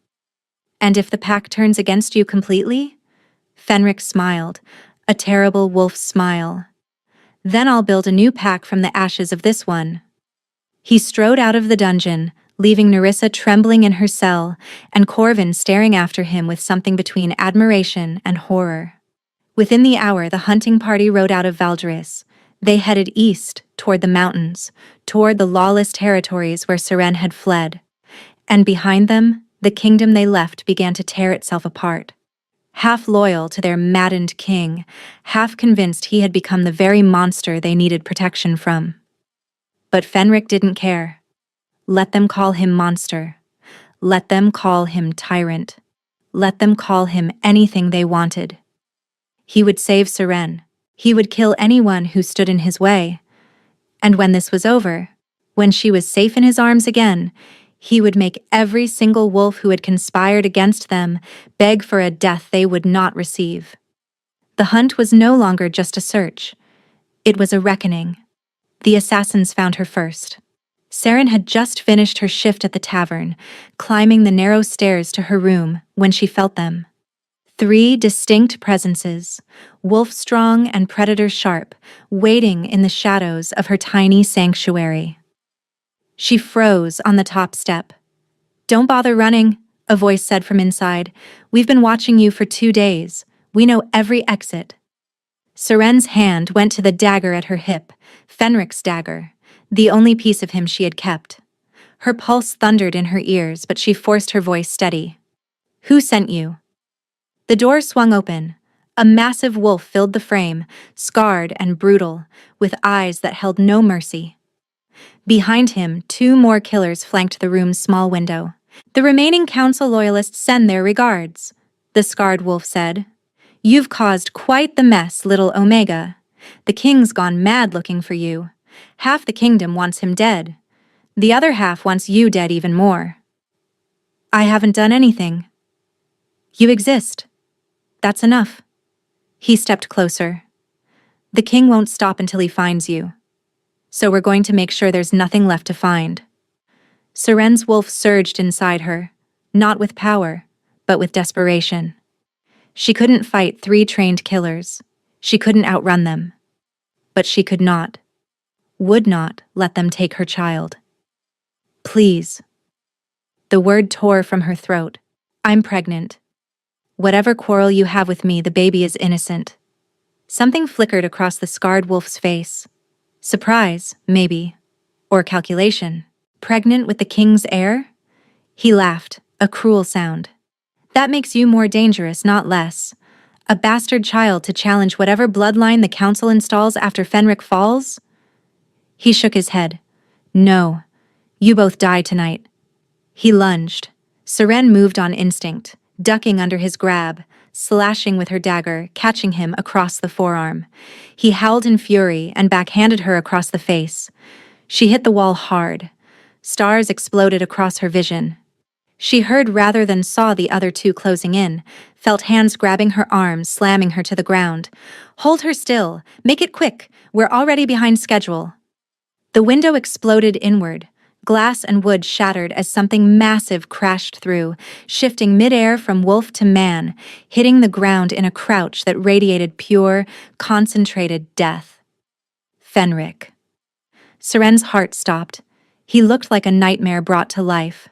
And if the pack turns against you completely? Fenric smiled, a terrible wolf smile. Then I'll build a new pack from the ashes of this one. He strode out of the dungeon, leaving Nerissa trembling in her cell, and Corvin staring after him with something between admiration and horror. Within the hour, the hunting party rode out of Valderis. They headed east, toward the mountains, toward the lawless territories where Seren had fled. And behind them, the kingdom they left began to tear itself apart. Half loyal to their maddened king, half convinced he had become the very monster they needed protection from. But Fenric didn't care. Let them call him monster. Let them call him tyrant. Let them call him anything they wanted. He would save Seren. He would kill anyone who stood in his way. And when this was over, when she was safe in his arms again, he would make every single wolf who had conspired against them beg for a death they would not receive. The hunt was no longer just a search. It was a reckoning. The assassins found her first. Seren had just finished her shift at the tavern, climbing the narrow stairs to her room when she felt them. 3 distinct presences, wolf-strong and predator-sharp, waiting in the shadows of her tiny sanctuary. She froze on the top step. "Don't bother running," a voice said from inside. "We've been watching you for 2 days. We know every exit." Seren's hand went to the dagger at her hip, Fenric's dagger, the only piece of him she had kept. Her pulse thundered in her ears, but she forced her voice steady. "Who sent you?" The door swung open. A massive wolf filled the frame, scarred and brutal, with eyes that held no mercy. Behind him, 2 more killers flanked the room's small window. "The remaining council loyalists send their regards," the scarred wolf said. "You've caused quite the mess, little Omega. The king's gone mad looking for you. Half the kingdom wants him dead. The other half wants you dead even more." "I haven't done anything." "You exist. That's enough." He stepped closer. "The king won't stop until he finds you. So we're going to make sure there's nothing left to find." Seren's wolf surged inside her, not with power, but with desperation. She couldn't fight 3 trained killers. She couldn't outrun them. But she could not, would not let them take her child. "Please." The word tore from her throat. "I'm pregnant. Whatever quarrel you have with me, the baby is innocent." Something flickered across the scarred wolf's face. Surprise, maybe. Or calculation. Pregnant with the king's heir? He laughed, a cruel sound. "That makes you more dangerous, not less. A bastard child to challenge whatever bloodline the council installs after Fenric falls?" He shook his head. "No. You both die tonight." He lunged. Seren moved on instinct, ducking under his grab, slashing with her dagger, catching him across the forearm. He howled in fury and backhanded her across the face. She hit the wall hard. Stars exploded across her vision. She heard rather than saw the other 2 closing in, felt hands grabbing her arms, slamming her to the ground. "Hold her still. Make it quick. We're already behind schedule." The window exploded inward. Glass and wood shattered as something massive crashed through, shifting midair from wolf to man, hitting the ground in a crouch that radiated pure, concentrated death. Fenric. Seren's heart stopped. He looked like a nightmare brought to life.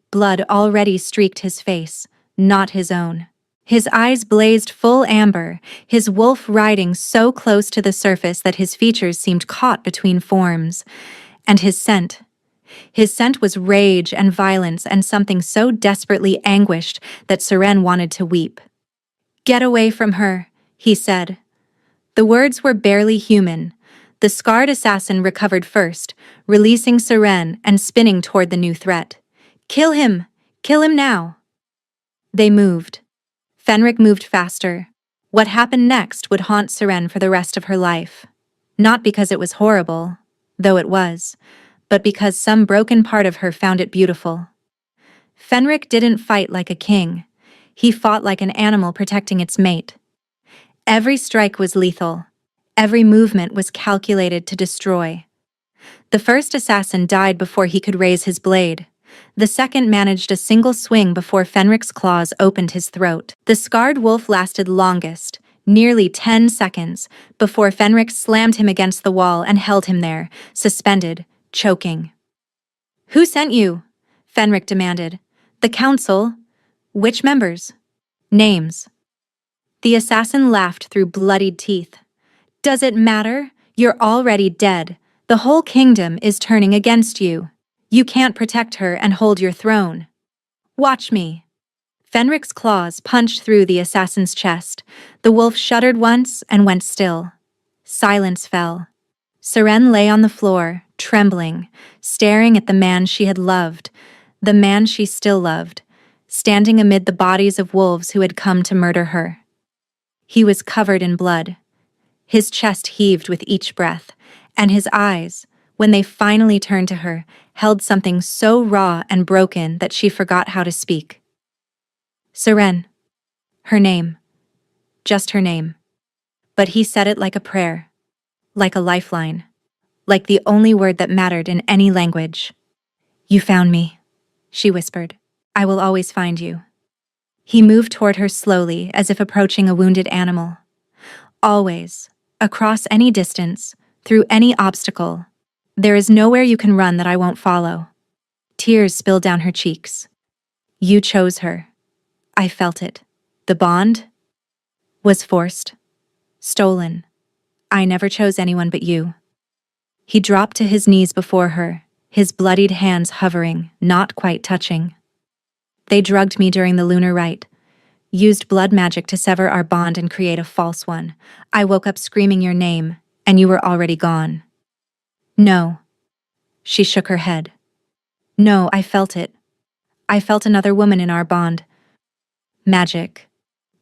Blood already streaked his face, not his own. His eyes blazed full amber, his wolf riding so close to the surface that his features seemed caught between forms. And his scent. His scent was rage and violence and something so desperately anguished that Seren wanted to weep. "Get away from her," he said. The words were barely human. The scarred assassin recovered first, releasing Seren and spinning toward the new threat. "Kill him! Kill him now!" They moved. Fenric moved faster. What happened next would haunt Seren for the rest of her life. Not because it was horrible, though it was, but because some broken part of her found it beautiful. Fenric didn't fight like a king. He fought like an animal protecting its mate. Every strike was lethal. Every movement was calculated to destroy. The first assassin died before he could raise his blade. The second managed a single swing before Fenric's claws opened his throat. The scarred wolf lasted longest, nearly 10 seconds, before Fenric slammed him against the wall and held him there, suspended, choking. "Who sent you?" Fenric demanded. "The council." "Which members?" "Names." The assassin laughed through bloodied teeth. "Does it matter? You're already dead. The whole kingdom is turning against you. You can't protect her and hold your throne. Watch me." Fenric's claws punched through the assassin's chest. The wolf shuddered once and went still. Silence fell. Seren lay on the floor, trembling, staring at the man she had loved, the man she still loved, standing amid the bodies of wolves who had come to murder her. He was covered in blood. His chest heaved with each breath, and his eyes, when they finally turned to her, held something so raw and broken that she forgot how to speak. Seren. Her name. Just her name. But he said it like a prayer, like a lifeline, like the only word that mattered in any language. "You found me," she whispered. "I will always find you." He moved toward her slowly, as if approaching a wounded animal. "Always, across any distance, through any obstacle. There is nowhere you can run that I won't follow." Tears spilled down her cheeks. "You chose her. I felt it. The bond was forced, stolen. I never chose anyone but you." He dropped to his knees before her, his bloodied hands hovering, not quite touching. "They drugged me during the lunar rite, used blood magic to sever our bond and create a false one. I woke up screaming your name, and you were already gone." "No." She shook her head. "No, I felt it. I felt another woman in our bond. Magic.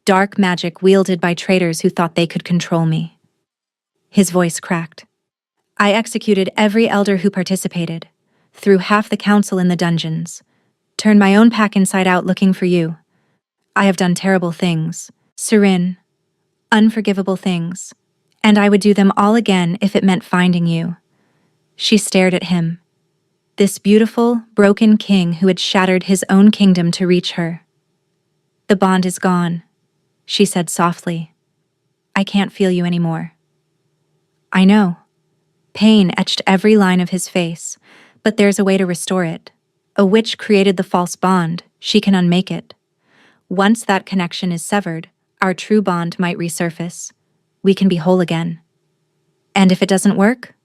Dark magic wielded by traitors who thought they could control me." His voice cracked. "I executed every elder who participated, threw half the council in the dungeons, turned my own pack inside out looking for you. I have done terrible things, Seren, unforgivable things, and I would do them all again if it meant finding you." She stared at him. This beautiful, broken king who had shattered his own kingdom to reach her. "The bond is gone," she said softly. "I can't feel you anymore." "I know." Pain etched every line of his face, but there's a way to restore it. A witch created the false bond. She can unmake it. Once that connection is severed, our true bond might resurface. We can be whole again. "And if it doesn't work?"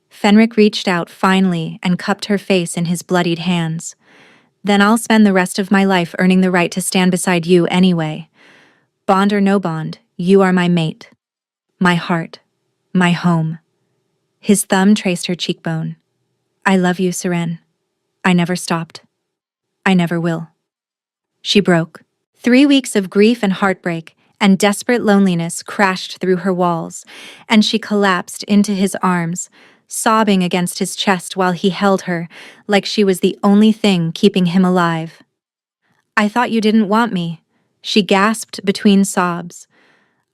Fenric reached out finally and cupped her face in his bloodied hands. "Then I'll spend the rest of my life earning the right to stand beside you anyway. Bond or no bond, you are my mate. My heart. My home." His thumb traced her cheekbone. "I love you, Seren. I never stopped. I never will." She broke. 3 weeks of grief and heartbreak and desperate loneliness crashed through her walls, and she collapsed into his arms, sobbing against his chest while he held her, like she was the only thing keeping him alive. "I thought you didn't want me," she gasped between sobs.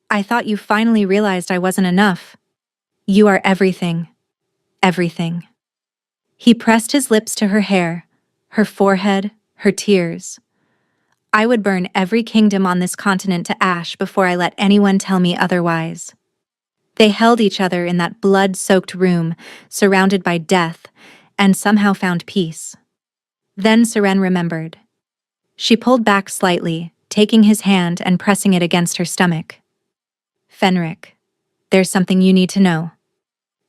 "I thought you finally realized I wasn't enough. You are everything. Everything." He pressed his lips to her hair, her forehead, her tears. "I would burn every kingdom on this continent to ash before I let anyone tell me otherwise." They held each other in that blood-soaked room, surrounded by death, and somehow found peace. Then Seren remembered. She pulled back slightly, taking his hand and pressing it against her stomach. "Fenric, there's something you need to know."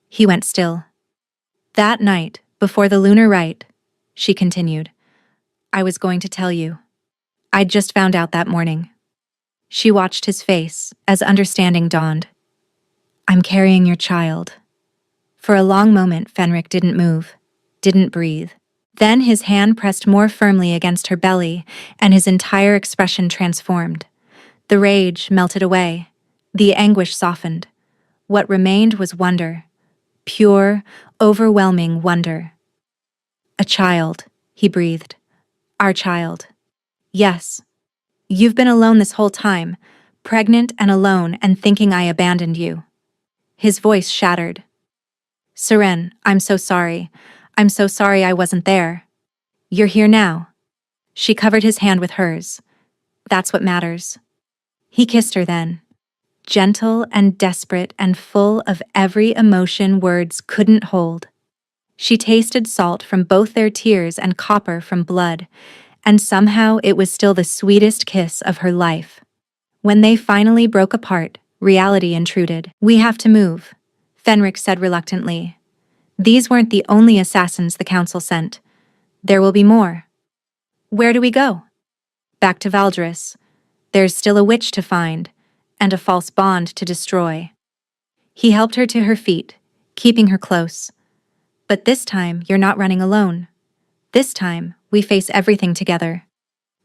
He went still. "That night, before the lunar rite," she continued, "I was going to tell you. I'd just found out that morning." She watched his face as understanding dawned. "I'm carrying your child." For a long moment, Fenric didn't move, didn't breathe. Then his hand pressed more firmly against her belly, and his entire expression transformed. The rage melted away. The anguish softened. What remained was wonder. Pure, overwhelming wonder. "A child," he breathed. "Our child." "Yes." You've been alone this whole time, pregnant and alone and thinking I abandoned you. His voice shattered. Seren, I'm so sorry. I'm so sorry I wasn't there. You're here now. She covered his hand with hers. That's what matters. He kissed her then. Gentle and desperate and full of every emotion words couldn't hold. She tasted salt from both their tears and copper from blood, and somehow it was still the sweetest kiss of her life. When they finally broke apart, reality intruded. We have to move, Fenric said reluctantly. These weren't the only assassins the council sent. There will be more. Where do we go? Back to Valdris. There's still a witch to find, and a false bond to destroy. He helped her to her feet, keeping her close. But this time, you're not running alone. This time, we face everything together.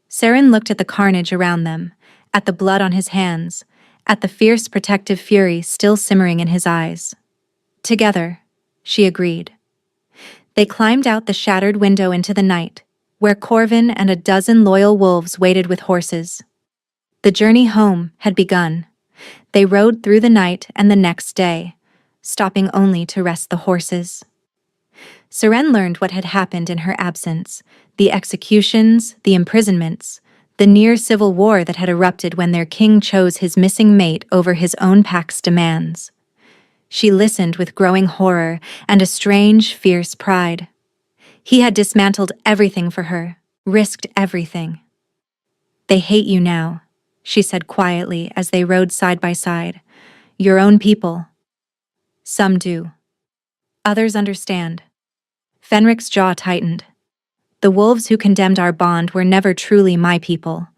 Seren looked at the carnage around them, at the blood on his hands, at the fierce protective fury still simmering in his eyes. Together, she agreed. They climbed out the shattered window into the night, where Corvin and a dozen loyal wolves waited with horses. The journey home had begun. They rode through the night and the next day, stopping only to rest the horses. Seren learned what had happened in her absence, the executions, the imprisonments, the near civil war that had erupted when their king chose his missing mate over his own pack's demands. She listened with growing horror and a strange, fierce pride. He had dismantled everything for her, risked everything. They hate you now, she said quietly as they rode side by side. Your own people. Some do. Others understand. Fenric's jaw tightened. The wolves who condemned our bond were never truly my people.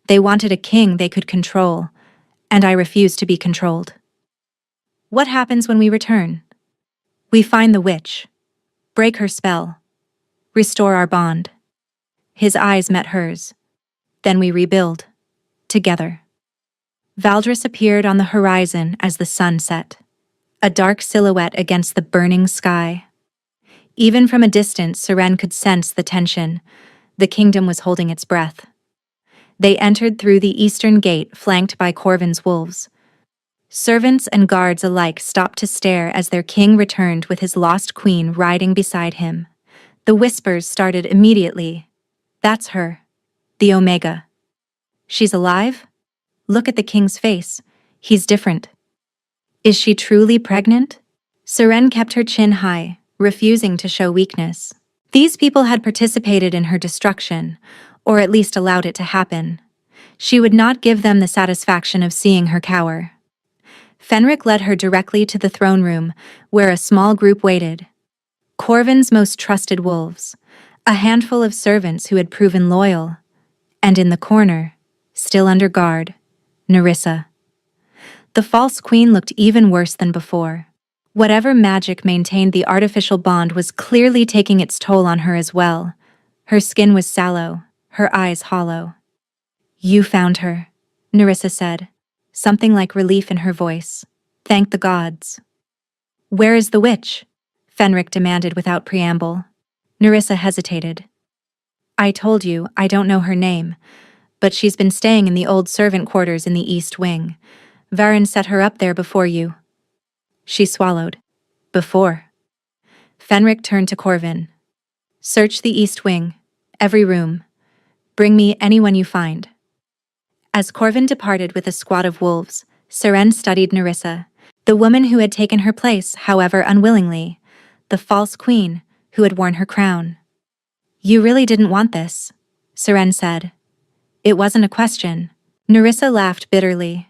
They wanted a king they could control, and I refused to be controlled. What happens when we return? We find the witch, break her spell, restore our bond. His eyes met hers. Then we rebuild, together. Valdris appeared on the horizon as the sun set, a dark silhouette against the burning sky. Even from a distance, Seren could sense the tension. The kingdom was holding its breath. They entered through the eastern gate, flanked by Corvin's wolves. Servants and guards alike stopped to stare as their king returned with his lost queen riding beside him. The whispers started immediately. That's her. The Omega. She's alive? Look at the king's face. He's different. Is she truly pregnant? Seren kept her chin high, refusing to show weakness. These people had participated in her destruction, or at least allowed it to happen. She would not give them the satisfaction of seeing her cower. Fenric led her directly to the throne room, where a small group waited. Corvin's most trusted wolves, a handful of servants who had proven loyal, and in the corner, still under guard, Nerissa. The false queen looked even worse than before. Whatever magic maintained the artificial bond was clearly taking its toll on her as well. Her skin was sallow, her eyes hollow. You found her, Nerissa said, something like relief in her voice. Thank the gods. Where is the witch? Fenric demanded without preamble. Nerissa hesitated. I told you, I don't know her name, but she's been staying in the old servant quarters in the East Wing. Varen set her up there before you. She swallowed. Before. Fenric turned to Corvin. Search the East Wing, every room. Bring me anyone you find. As Corvin departed with a squad of wolves, Seren studied Nerissa, the woman who had taken her place, however unwillingly, the false queen who had worn her crown. You really didn't want this, Seren said. It wasn't a question. Nerissa laughed bitterly.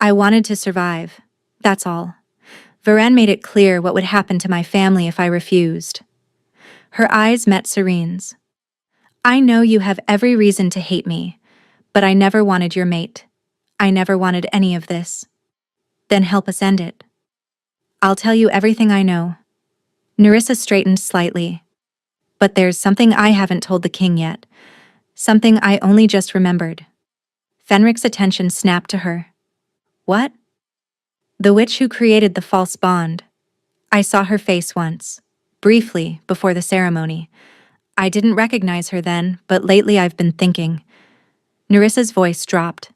I wanted to survive, that's all. Varen made it clear what would happen to my family if I refused. Her eyes met Serene's. I know you have every reason to hate me, but I never wanted your mate. I never wanted any of this. Then help us end it. I'll tell you everything I know. Nerissa straightened slightly. But there's something I haven't told the king yet. Something I only just remembered. Fenric's attention snapped to her. What? The witch who created the false bond. I saw her face once, briefly, before the ceremony. I didn't recognize her then, but lately I've been thinking. Nerissa's voice dropped.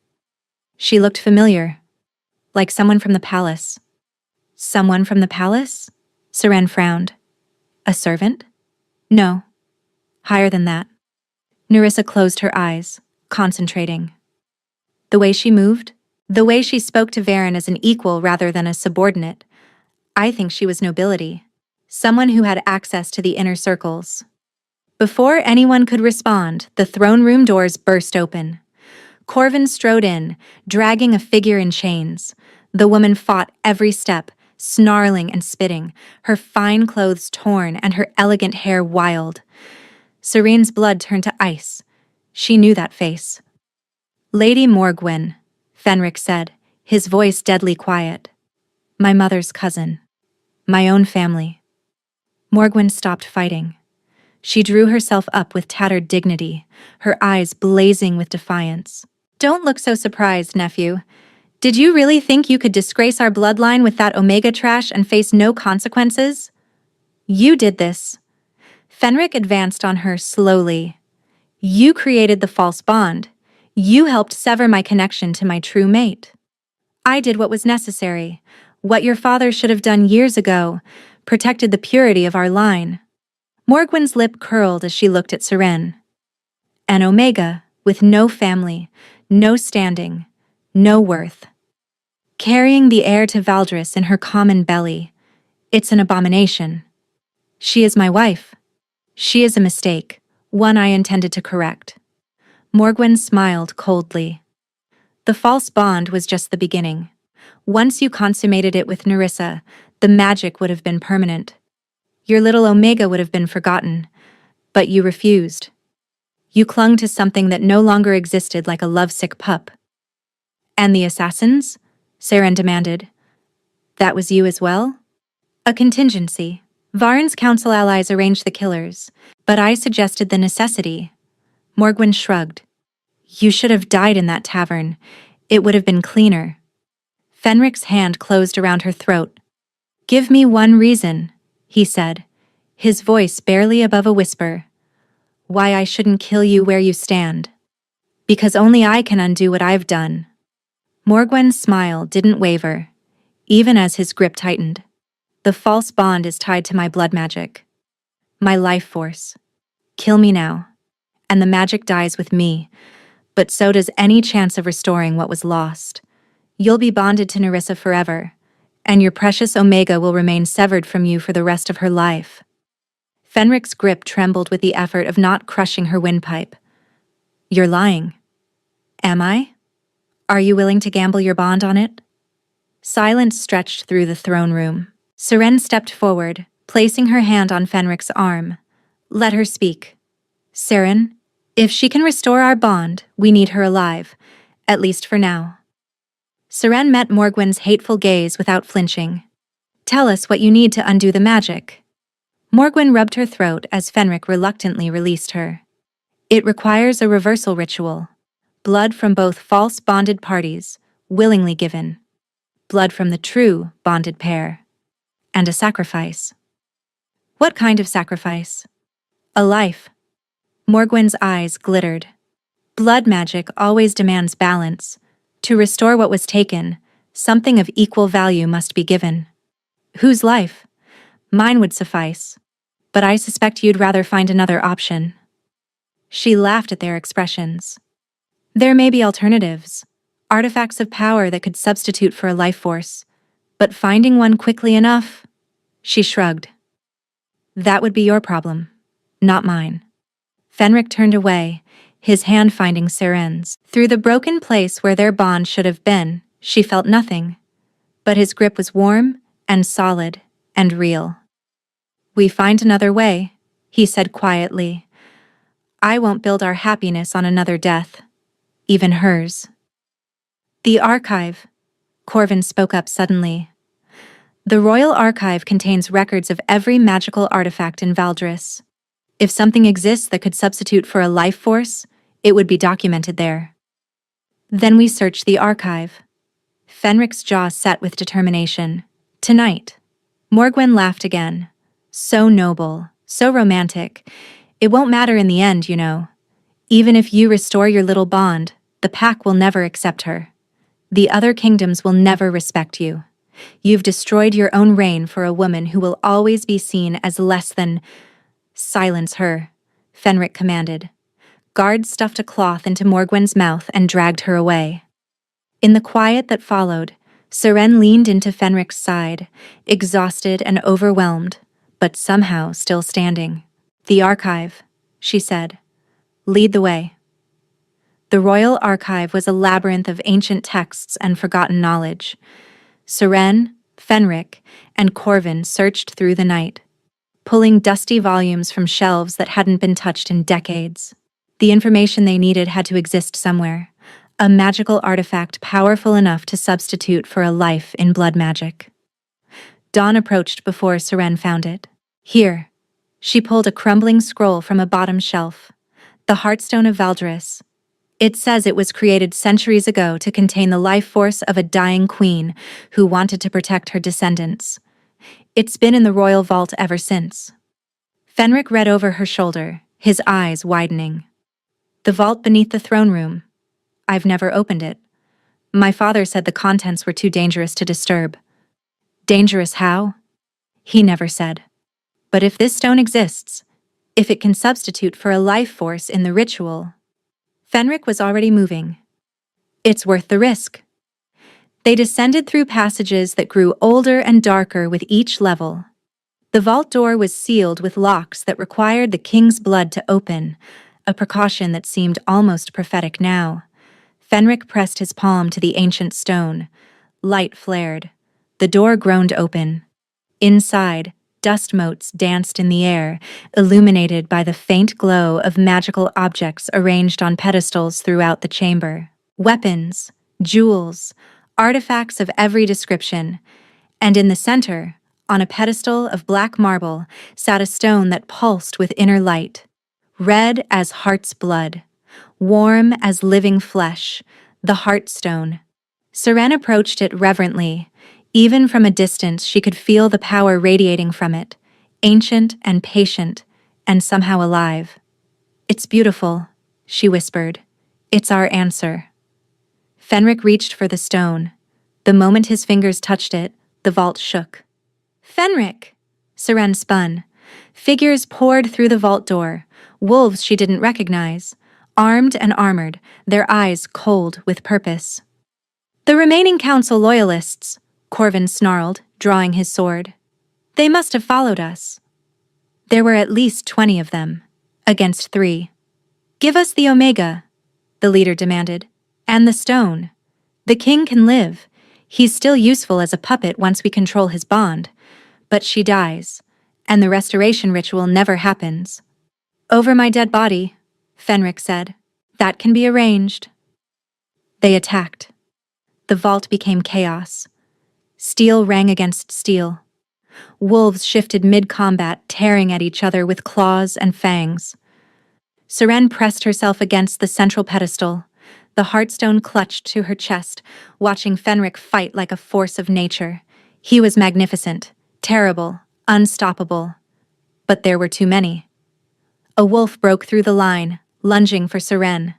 She looked familiar, like someone from the palace. Someone from the palace? Seren frowned. A servant? No. Higher than that. Nerissa closed her eyes, concentrating. The way she moved, the way she spoke to Varen as an equal rather than a subordinate, I think she was nobility. Someone who had access to the inner circles. Before anyone could respond, the throne room doors burst open. Corvin strode in, dragging a figure in chains. The woman fought every step, snarling and spitting, her fine clothes torn and her elegant hair wild. Serene's blood turned to ice. She knew that face. Lady Morgwen, Fenric said, his voice deadly quiet. My mother's cousin. My own family. Morgwen stopped fighting. She drew herself up with tattered dignity, her eyes blazing with defiance. Don't look so surprised, nephew. Did you really think you could disgrace our bloodline with that Omega trash and face no consequences? You did this. Fenric advanced on her slowly. You created the false bond. You helped sever my connection to my true mate. I did what was necessary, what your father should have done years ago, protected the purity of our line. Morgwen's lip curled as she looked at Seren. An Omega, with no family, no standing, no worth. Carrying the heir to Valdris in her common belly. It's an abomination. She is my wife. She is a mistake, one I intended to correct. Morgwen smiled coldly. The false bond was just the beginning. Once you consummated it with Nerissa, the magic would have been permanent. Your little Omega would have been forgotten, but you refused. You clung to something that no longer existed like a lovesick pup. And the assassins? Seren demanded. That was you as well? A contingency. Varen's council allies arranged the killers, but I suggested the necessity. Morgwen shrugged. You should have died in that tavern. It would have been cleaner. Fenric's hand closed around her throat. Give me one reason, he said, his voice barely above a whisper. Why I shouldn't kill you where you stand. Because only I can undo what I've done. Morgwen's smile didn't waver, even as his grip tightened. The false bond is tied to my blood magic. My life force. Kill me now, and the magic dies with me, but so does any chance of restoring what was lost. You'll be bonded to Nerissa forever, and your precious Omega will remain severed from you for the rest of her life. Fenric's grip trembled with the effort of not crushing her windpipe. You're lying. Am I? Are you willing to gamble your bond on it? Silence stretched through the throne room. Seren stepped forward, placing her hand on Fenric's arm. Let her speak. Seren, if she can restore our bond, we need her alive, at least for now. Seren met Morgwen's hateful gaze without flinching. Tell us what you need to undo the magic. Morgwen rubbed her throat as Fenric reluctantly released her. It requires a reversal ritual. Blood from both false bonded parties, willingly given. Blood from the true bonded pair. And a sacrifice. What kind of sacrifice? A life. Morgwen's eyes glittered. Blood magic always demands balance. To restore what was taken, something of equal value must be given. Whose life? Mine would suffice. But I suspect you'd rather find another option. She laughed at their expressions. There may be alternatives. Artifacts of power that could substitute for a life force. But finding one quickly enough? She shrugged. That would be your problem, not mine. Fenric turned away, his hand finding Seren's. Through the broken place where their bond should have been, she felt nothing. But his grip was warm and solid and real. We find another way, he said quietly. I won't build our happiness on another death, even hers. The archive, Corvin spoke up suddenly. The Royal Archive contains records of every magical artifact in Valdris. If something exists that could substitute for a life force, it would be documented there. Then we search the archive. Fenric's jaw set with determination. Tonight. Morgwen laughed again. So noble, so romantic. It won't matter in the end, you know. Even if you restore your little bond, The pack will never accept her. The other kingdoms will never respect you. You've destroyed your own reign for a woman who will always be seen as less than— Silence her, Fenric commanded. Guards stuffed a cloth into Morgwen's mouth and dragged her away. In the quiet that followed, Seren leaned into Fenric's side, exhausted and overwhelmed, but somehow still standing. "The archive," she said. "Lead the way." The royal archive was a labyrinth of ancient texts and forgotten knowledge. Seren, Fenric, and Corvin searched through the night, pulling dusty volumes from shelves that hadn't been touched in decades. The information they needed had to exist somewhere, a magical artifact powerful enough to substitute for a life in blood magic. Dawn approached before Seren found it. "Here." She pulled a crumbling scroll from a bottom shelf. "The Heartstone of Valdris. It says it was created centuries ago to contain the life force of a dying queen who wanted to protect her descendants. It's been in the royal vault ever since." Fenric read over her shoulder, his eyes widening. "The vault beneath the throne room. I've never opened it. My father said the contents were too dangerous to disturb." "Dangerous how?" "He never said. But if this stone exists, if it can substitute for a life force in the ritual—" Fenric was already moving. "It's worth the risk." They descended through passages that grew older and darker with each level. The vault door was sealed with locks that required the king's blood to open, a precaution that seemed almost prophetic now. Fenric pressed his palm to the ancient stone. Light flared. The door groaned open. Inside, dust motes danced in the air, illuminated by the faint glow of magical objects arranged on pedestals throughout the chamber. Weapons, jewels, artifacts of every description. And in the center, on a pedestal of black marble, sat a stone that pulsed with inner light. Red as heart's blood, warm as living flesh, the Heartstone. Seren approached it reverently. Even from a distance, she could feel the power radiating from it, ancient and patient, and somehow alive. "It's beautiful," she whispered. "It's our answer." Fenric reached for the stone. The moment his fingers touched it, the vault shook. "Fenric!" Seren spun. Figures poured through the vault door, wolves she didn't recognize, armed and armored, their eyes cold with purpose. "The remaining council loyalists," Corvin snarled, drawing his sword. "They must have followed us." There were at least 20 of them, against 3. "Give us the Omega," the leader demanded, "and the stone. The king can live. He's still useful as a puppet once we control his bond. But she dies, and the restoration ritual never happens." "Over my dead body," Fenric said. "That can be arranged." They attacked. The vault became chaos. Steel rang against steel. Wolves shifted mid-combat, tearing at each other with claws and fangs. Seren pressed herself against the central pedestal. The Heartstone clutched to her chest, watching Fenric fight like a force of nature. He was magnificent, terrible, unstoppable. But there were too many. A wolf broke through the line, lunging for Seren.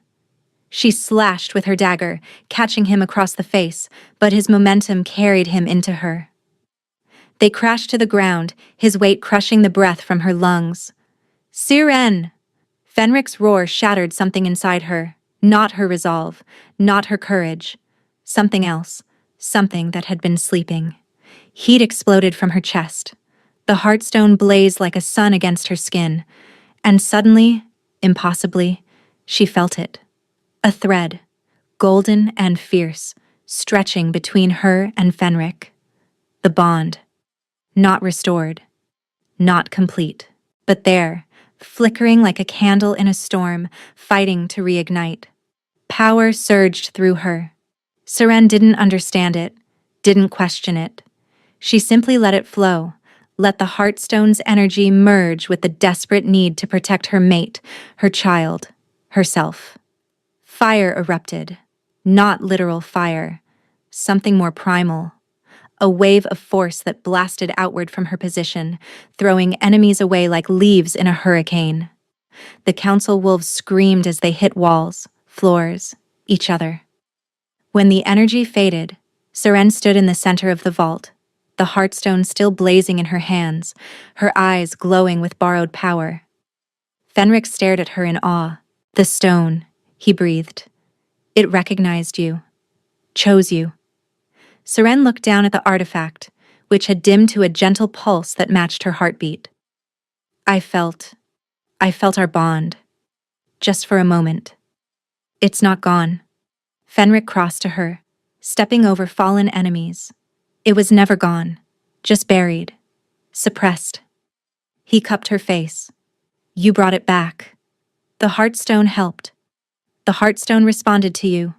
She slashed with her dagger, catching him across the face, but his momentum carried him into her. They crashed to the ground, his weight crushing the breath from her lungs. "Seren!" Fenric's roar shattered something inside her, not her resolve, not her courage. Something else, something that had been sleeping. Heat exploded from her chest. The Heartstone blazed like a sun against her skin, and suddenly, impossibly, she felt it. A thread, golden and fierce, stretching between her and Fenric. The bond. Not restored. Not complete. But there, flickering like a candle in a storm, fighting to reignite. Power surged through her. Seren didn't understand it, didn't question it. She simply let it flow, let the Heartstone's energy merge with the desperate need to protect her mate, her child, herself. Fire erupted. Not literal fire. Something more primal. A wave of force that blasted outward from her position, throwing enemies away like leaves in a hurricane. The council wolves screamed as they hit walls, floors, each other. When the energy faded, Seren stood in the center of the vault, the heartstone still blazing in her hands, her eyes glowing with borrowed power. Fenric stared at her in awe. "The stone," he breathed. "It recognized you, chose you." Seren looked down at the artifact, which had dimmed to a gentle pulse that matched her heartbeat. I felt our bond. Just for a moment. "It's not gone." Fenric crossed to her, stepping over fallen enemies. "It was never gone, just buried, suppressed." He cupped her face. "You brought it back. The Heartstone helped. The Heartstone responded to you,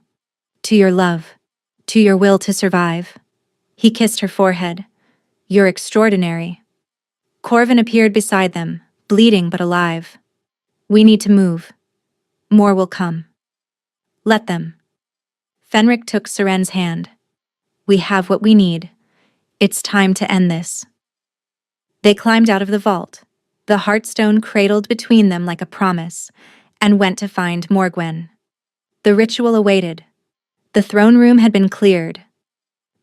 to your love, to your will to survive." He kissed her forehead. "You're extraordinary." Corvin appeared beside them, bleeding but alive. "We need to move. More will come." "Let them." Fenric took Seren's hand. "We have what we need. It's time to end this." They climbed out of the vault, the Heartstone cradled between them like a promise, and went to find Morgwen. The ritual awaited. The throne room had been cleared.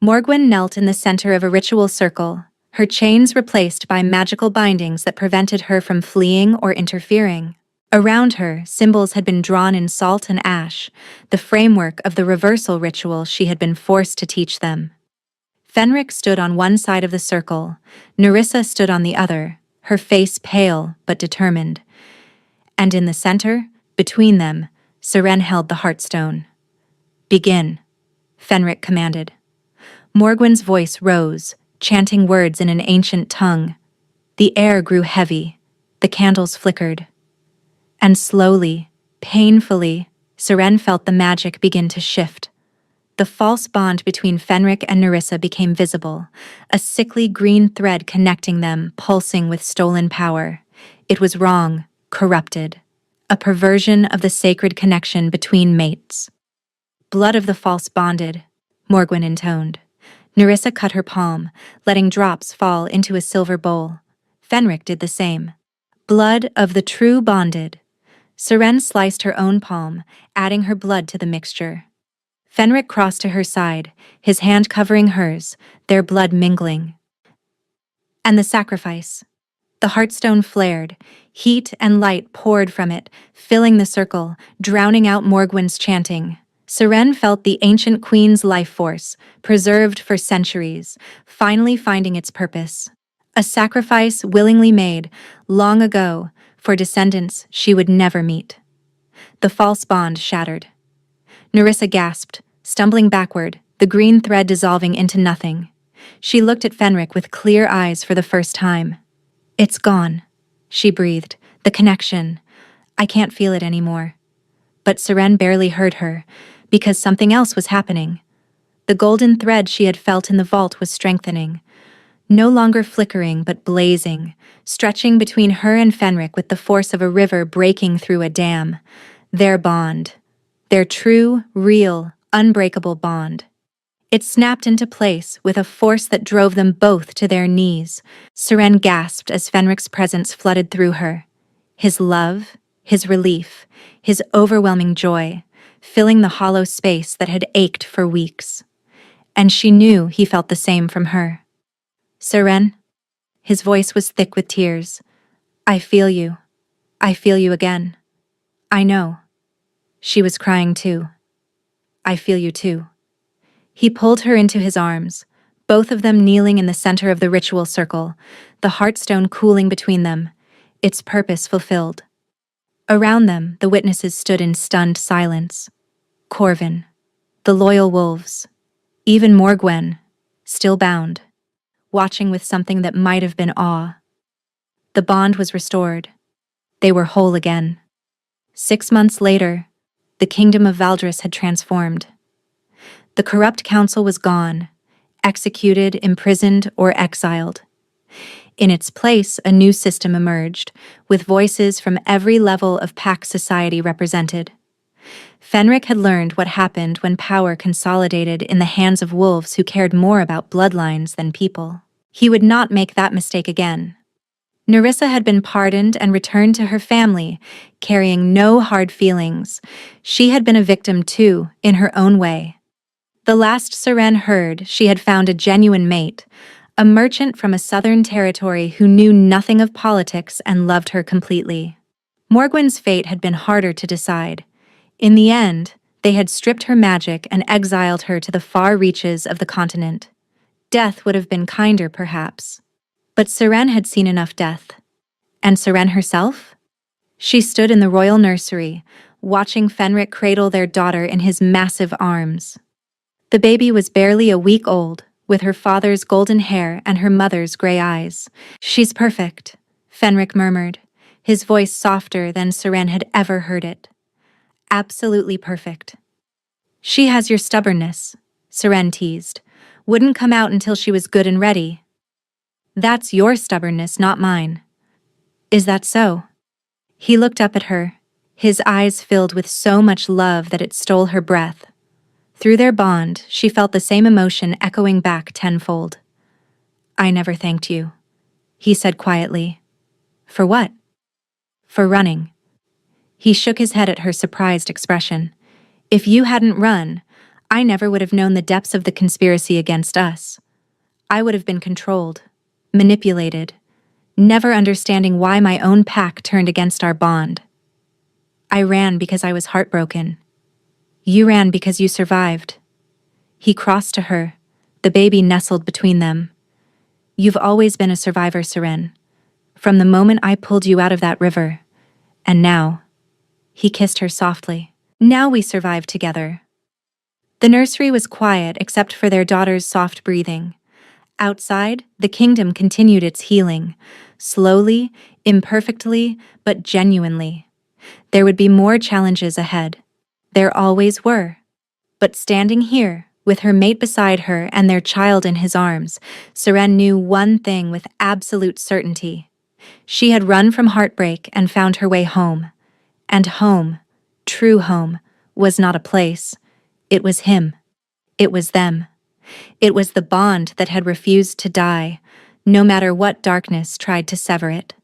Morgwen knelt in the center of a ritual circle, her chains replaced by magical bindings that prevented her from fleeing or interfering. Around her, symbols had been drawn in salt and ash, the framework of the reversal ritual she had been forced to teach them. Fenric stood on one side of the circle, Nerissa stood on the other, her face pale but determined. And in the center, between them, Seren held the Heartstone. "Begin," Fenric commanded. Morgwen's voice rose, chanting words in an ancient tongue. The air grew heavy, the candles flickered. And slowly, painfully, Seren felt the magic begin to shift. The false bond between Fenric and Nerissa became visible, a sickly green thread connecting them, pulsing with stolen power. It was wrong, corrupted, a perversion of the sacred connection between mates. "Blood of the false bonded," Morgwen intoned. Nerissa cut her palm, letting drops fall into a silver bowl. Fenric did the same. "Blood of the true bonded." Seren sliced her own palm, adding her blood to the mixture. Fenric crossed to her side, his hand covering hers, their blood mingling. And the sacrifice. The Heartstone flared. Heat and light poured from it, filling the circle, drowning out Morgwen's chanting. Seren felt the ancient queen's life force, preserved for centuries, finally finding its purpose. A sacrifice willingly made, long ago, for descendants she would never meet. The false bond shattered. Nerissa gasped, stumbling backward, the green thread dissolving into nothing. She looked at Fenric with clear eyes for the first time. "It's gone," she breathed. "The connection. I can't feel it anymore." But Seren barely heard her, because something else was happening. The golden thread she had felt in the vault was strengthening, no longer flickering but blazing, stretching between her and Fenric with the force of a river breaking through a dam. Their bond. Their true, real, unbreakable bond. It snapped into place with a force that drove them both to their knees. Seren gasped as Fenric's presence flooded through her. His love, his relief, his overwhelming joy, filling the hollow space that had ached for weeks. And she knew he felt the same from her. "Seren?" His voice was thick with tears. "I feel you. I feel you again." "I know." She was crying too. "I feel you too." He pulled her into his arms, both of them kneeling in the center of the ritual circle, the Heartstone cooling between them, its purpose fulfilled. Around them, the witnesses stood in stunned silence. Corvin, the loyal wolves, even Morgwen, still bound, watching with something that might have been awe. The bond was restored. They were whole again. 6 months later, the kingdom of Valdris had transformed. The corrupt council was gone, executed, imprisoned, or exiled. In its place, a new system emerged, with voices from every level of Pax society represented. Fenric had learned what happened when power consolidated in the hands of wolves who cared more about bloodlines than people. He would not make that mistake again. Nerissa had been pardoned and returned to her family, carrying no hard feelings. She had been a victim too, in her own way. The last Seren heard, she had found a genuine mate, a merchant from a southern territory who knew nothing of politics and loved her completely. Morgwyn's fate had been harder to decide. In the end, they had stripped her magic and exiled her to the far reaches of the continent. Death would have been kinder, perhaps. But Seren had seen enough death. And Seren herself? She stood in the royal nursery, watching Fenric cradle their daughter in his massive arms. The baby was barely a week old, with her father's golden hair and her mother's gray eyes. "She's perfect," Fenric murmured, his voice softer than Seren had ever heard it. "Absolutely perfect." "She has your stubbornness," Seren teased. "Wouldn't come out until she was good and ready." "That's your stubbornness, not mine." "Is that so?" He looked up at her, his eyes filled with so much love that it stole her breath. Through their bond, she felt the same emotion echoing back tenfold. "I never thanked you," he said quietly. "For what?" "For running." He shook his head at her surprised expression. "If you hadn't run, I never would have known the depths of the conspiracy against us. I would have been controlled, manipulated, never understanding why my own pack turned against our bond. I ran because I was heartbroken. You ran because you survived." He crossed to her, the baby nestled between them. "You've always been a survivor, Seren. From the moment I pulled you out of that river. And now," he kissed her softly, "now we survive together." The nursery was quiet except for their daughter's soft breathing. Outside, the kingdom continued its healing, slowly, imperfectly, but genuinely. There would be more challenges ahead. There always were. But standing here, with her mate beside her and their child in his arms, Seren knew one thing with absolute certainty. She had run from heartbreak and found her way home. And home, true home, was not a place. It was him. It was them. It was the bond that had refused to die, no matter what darkness tried to sever it.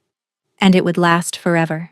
And it would last forever.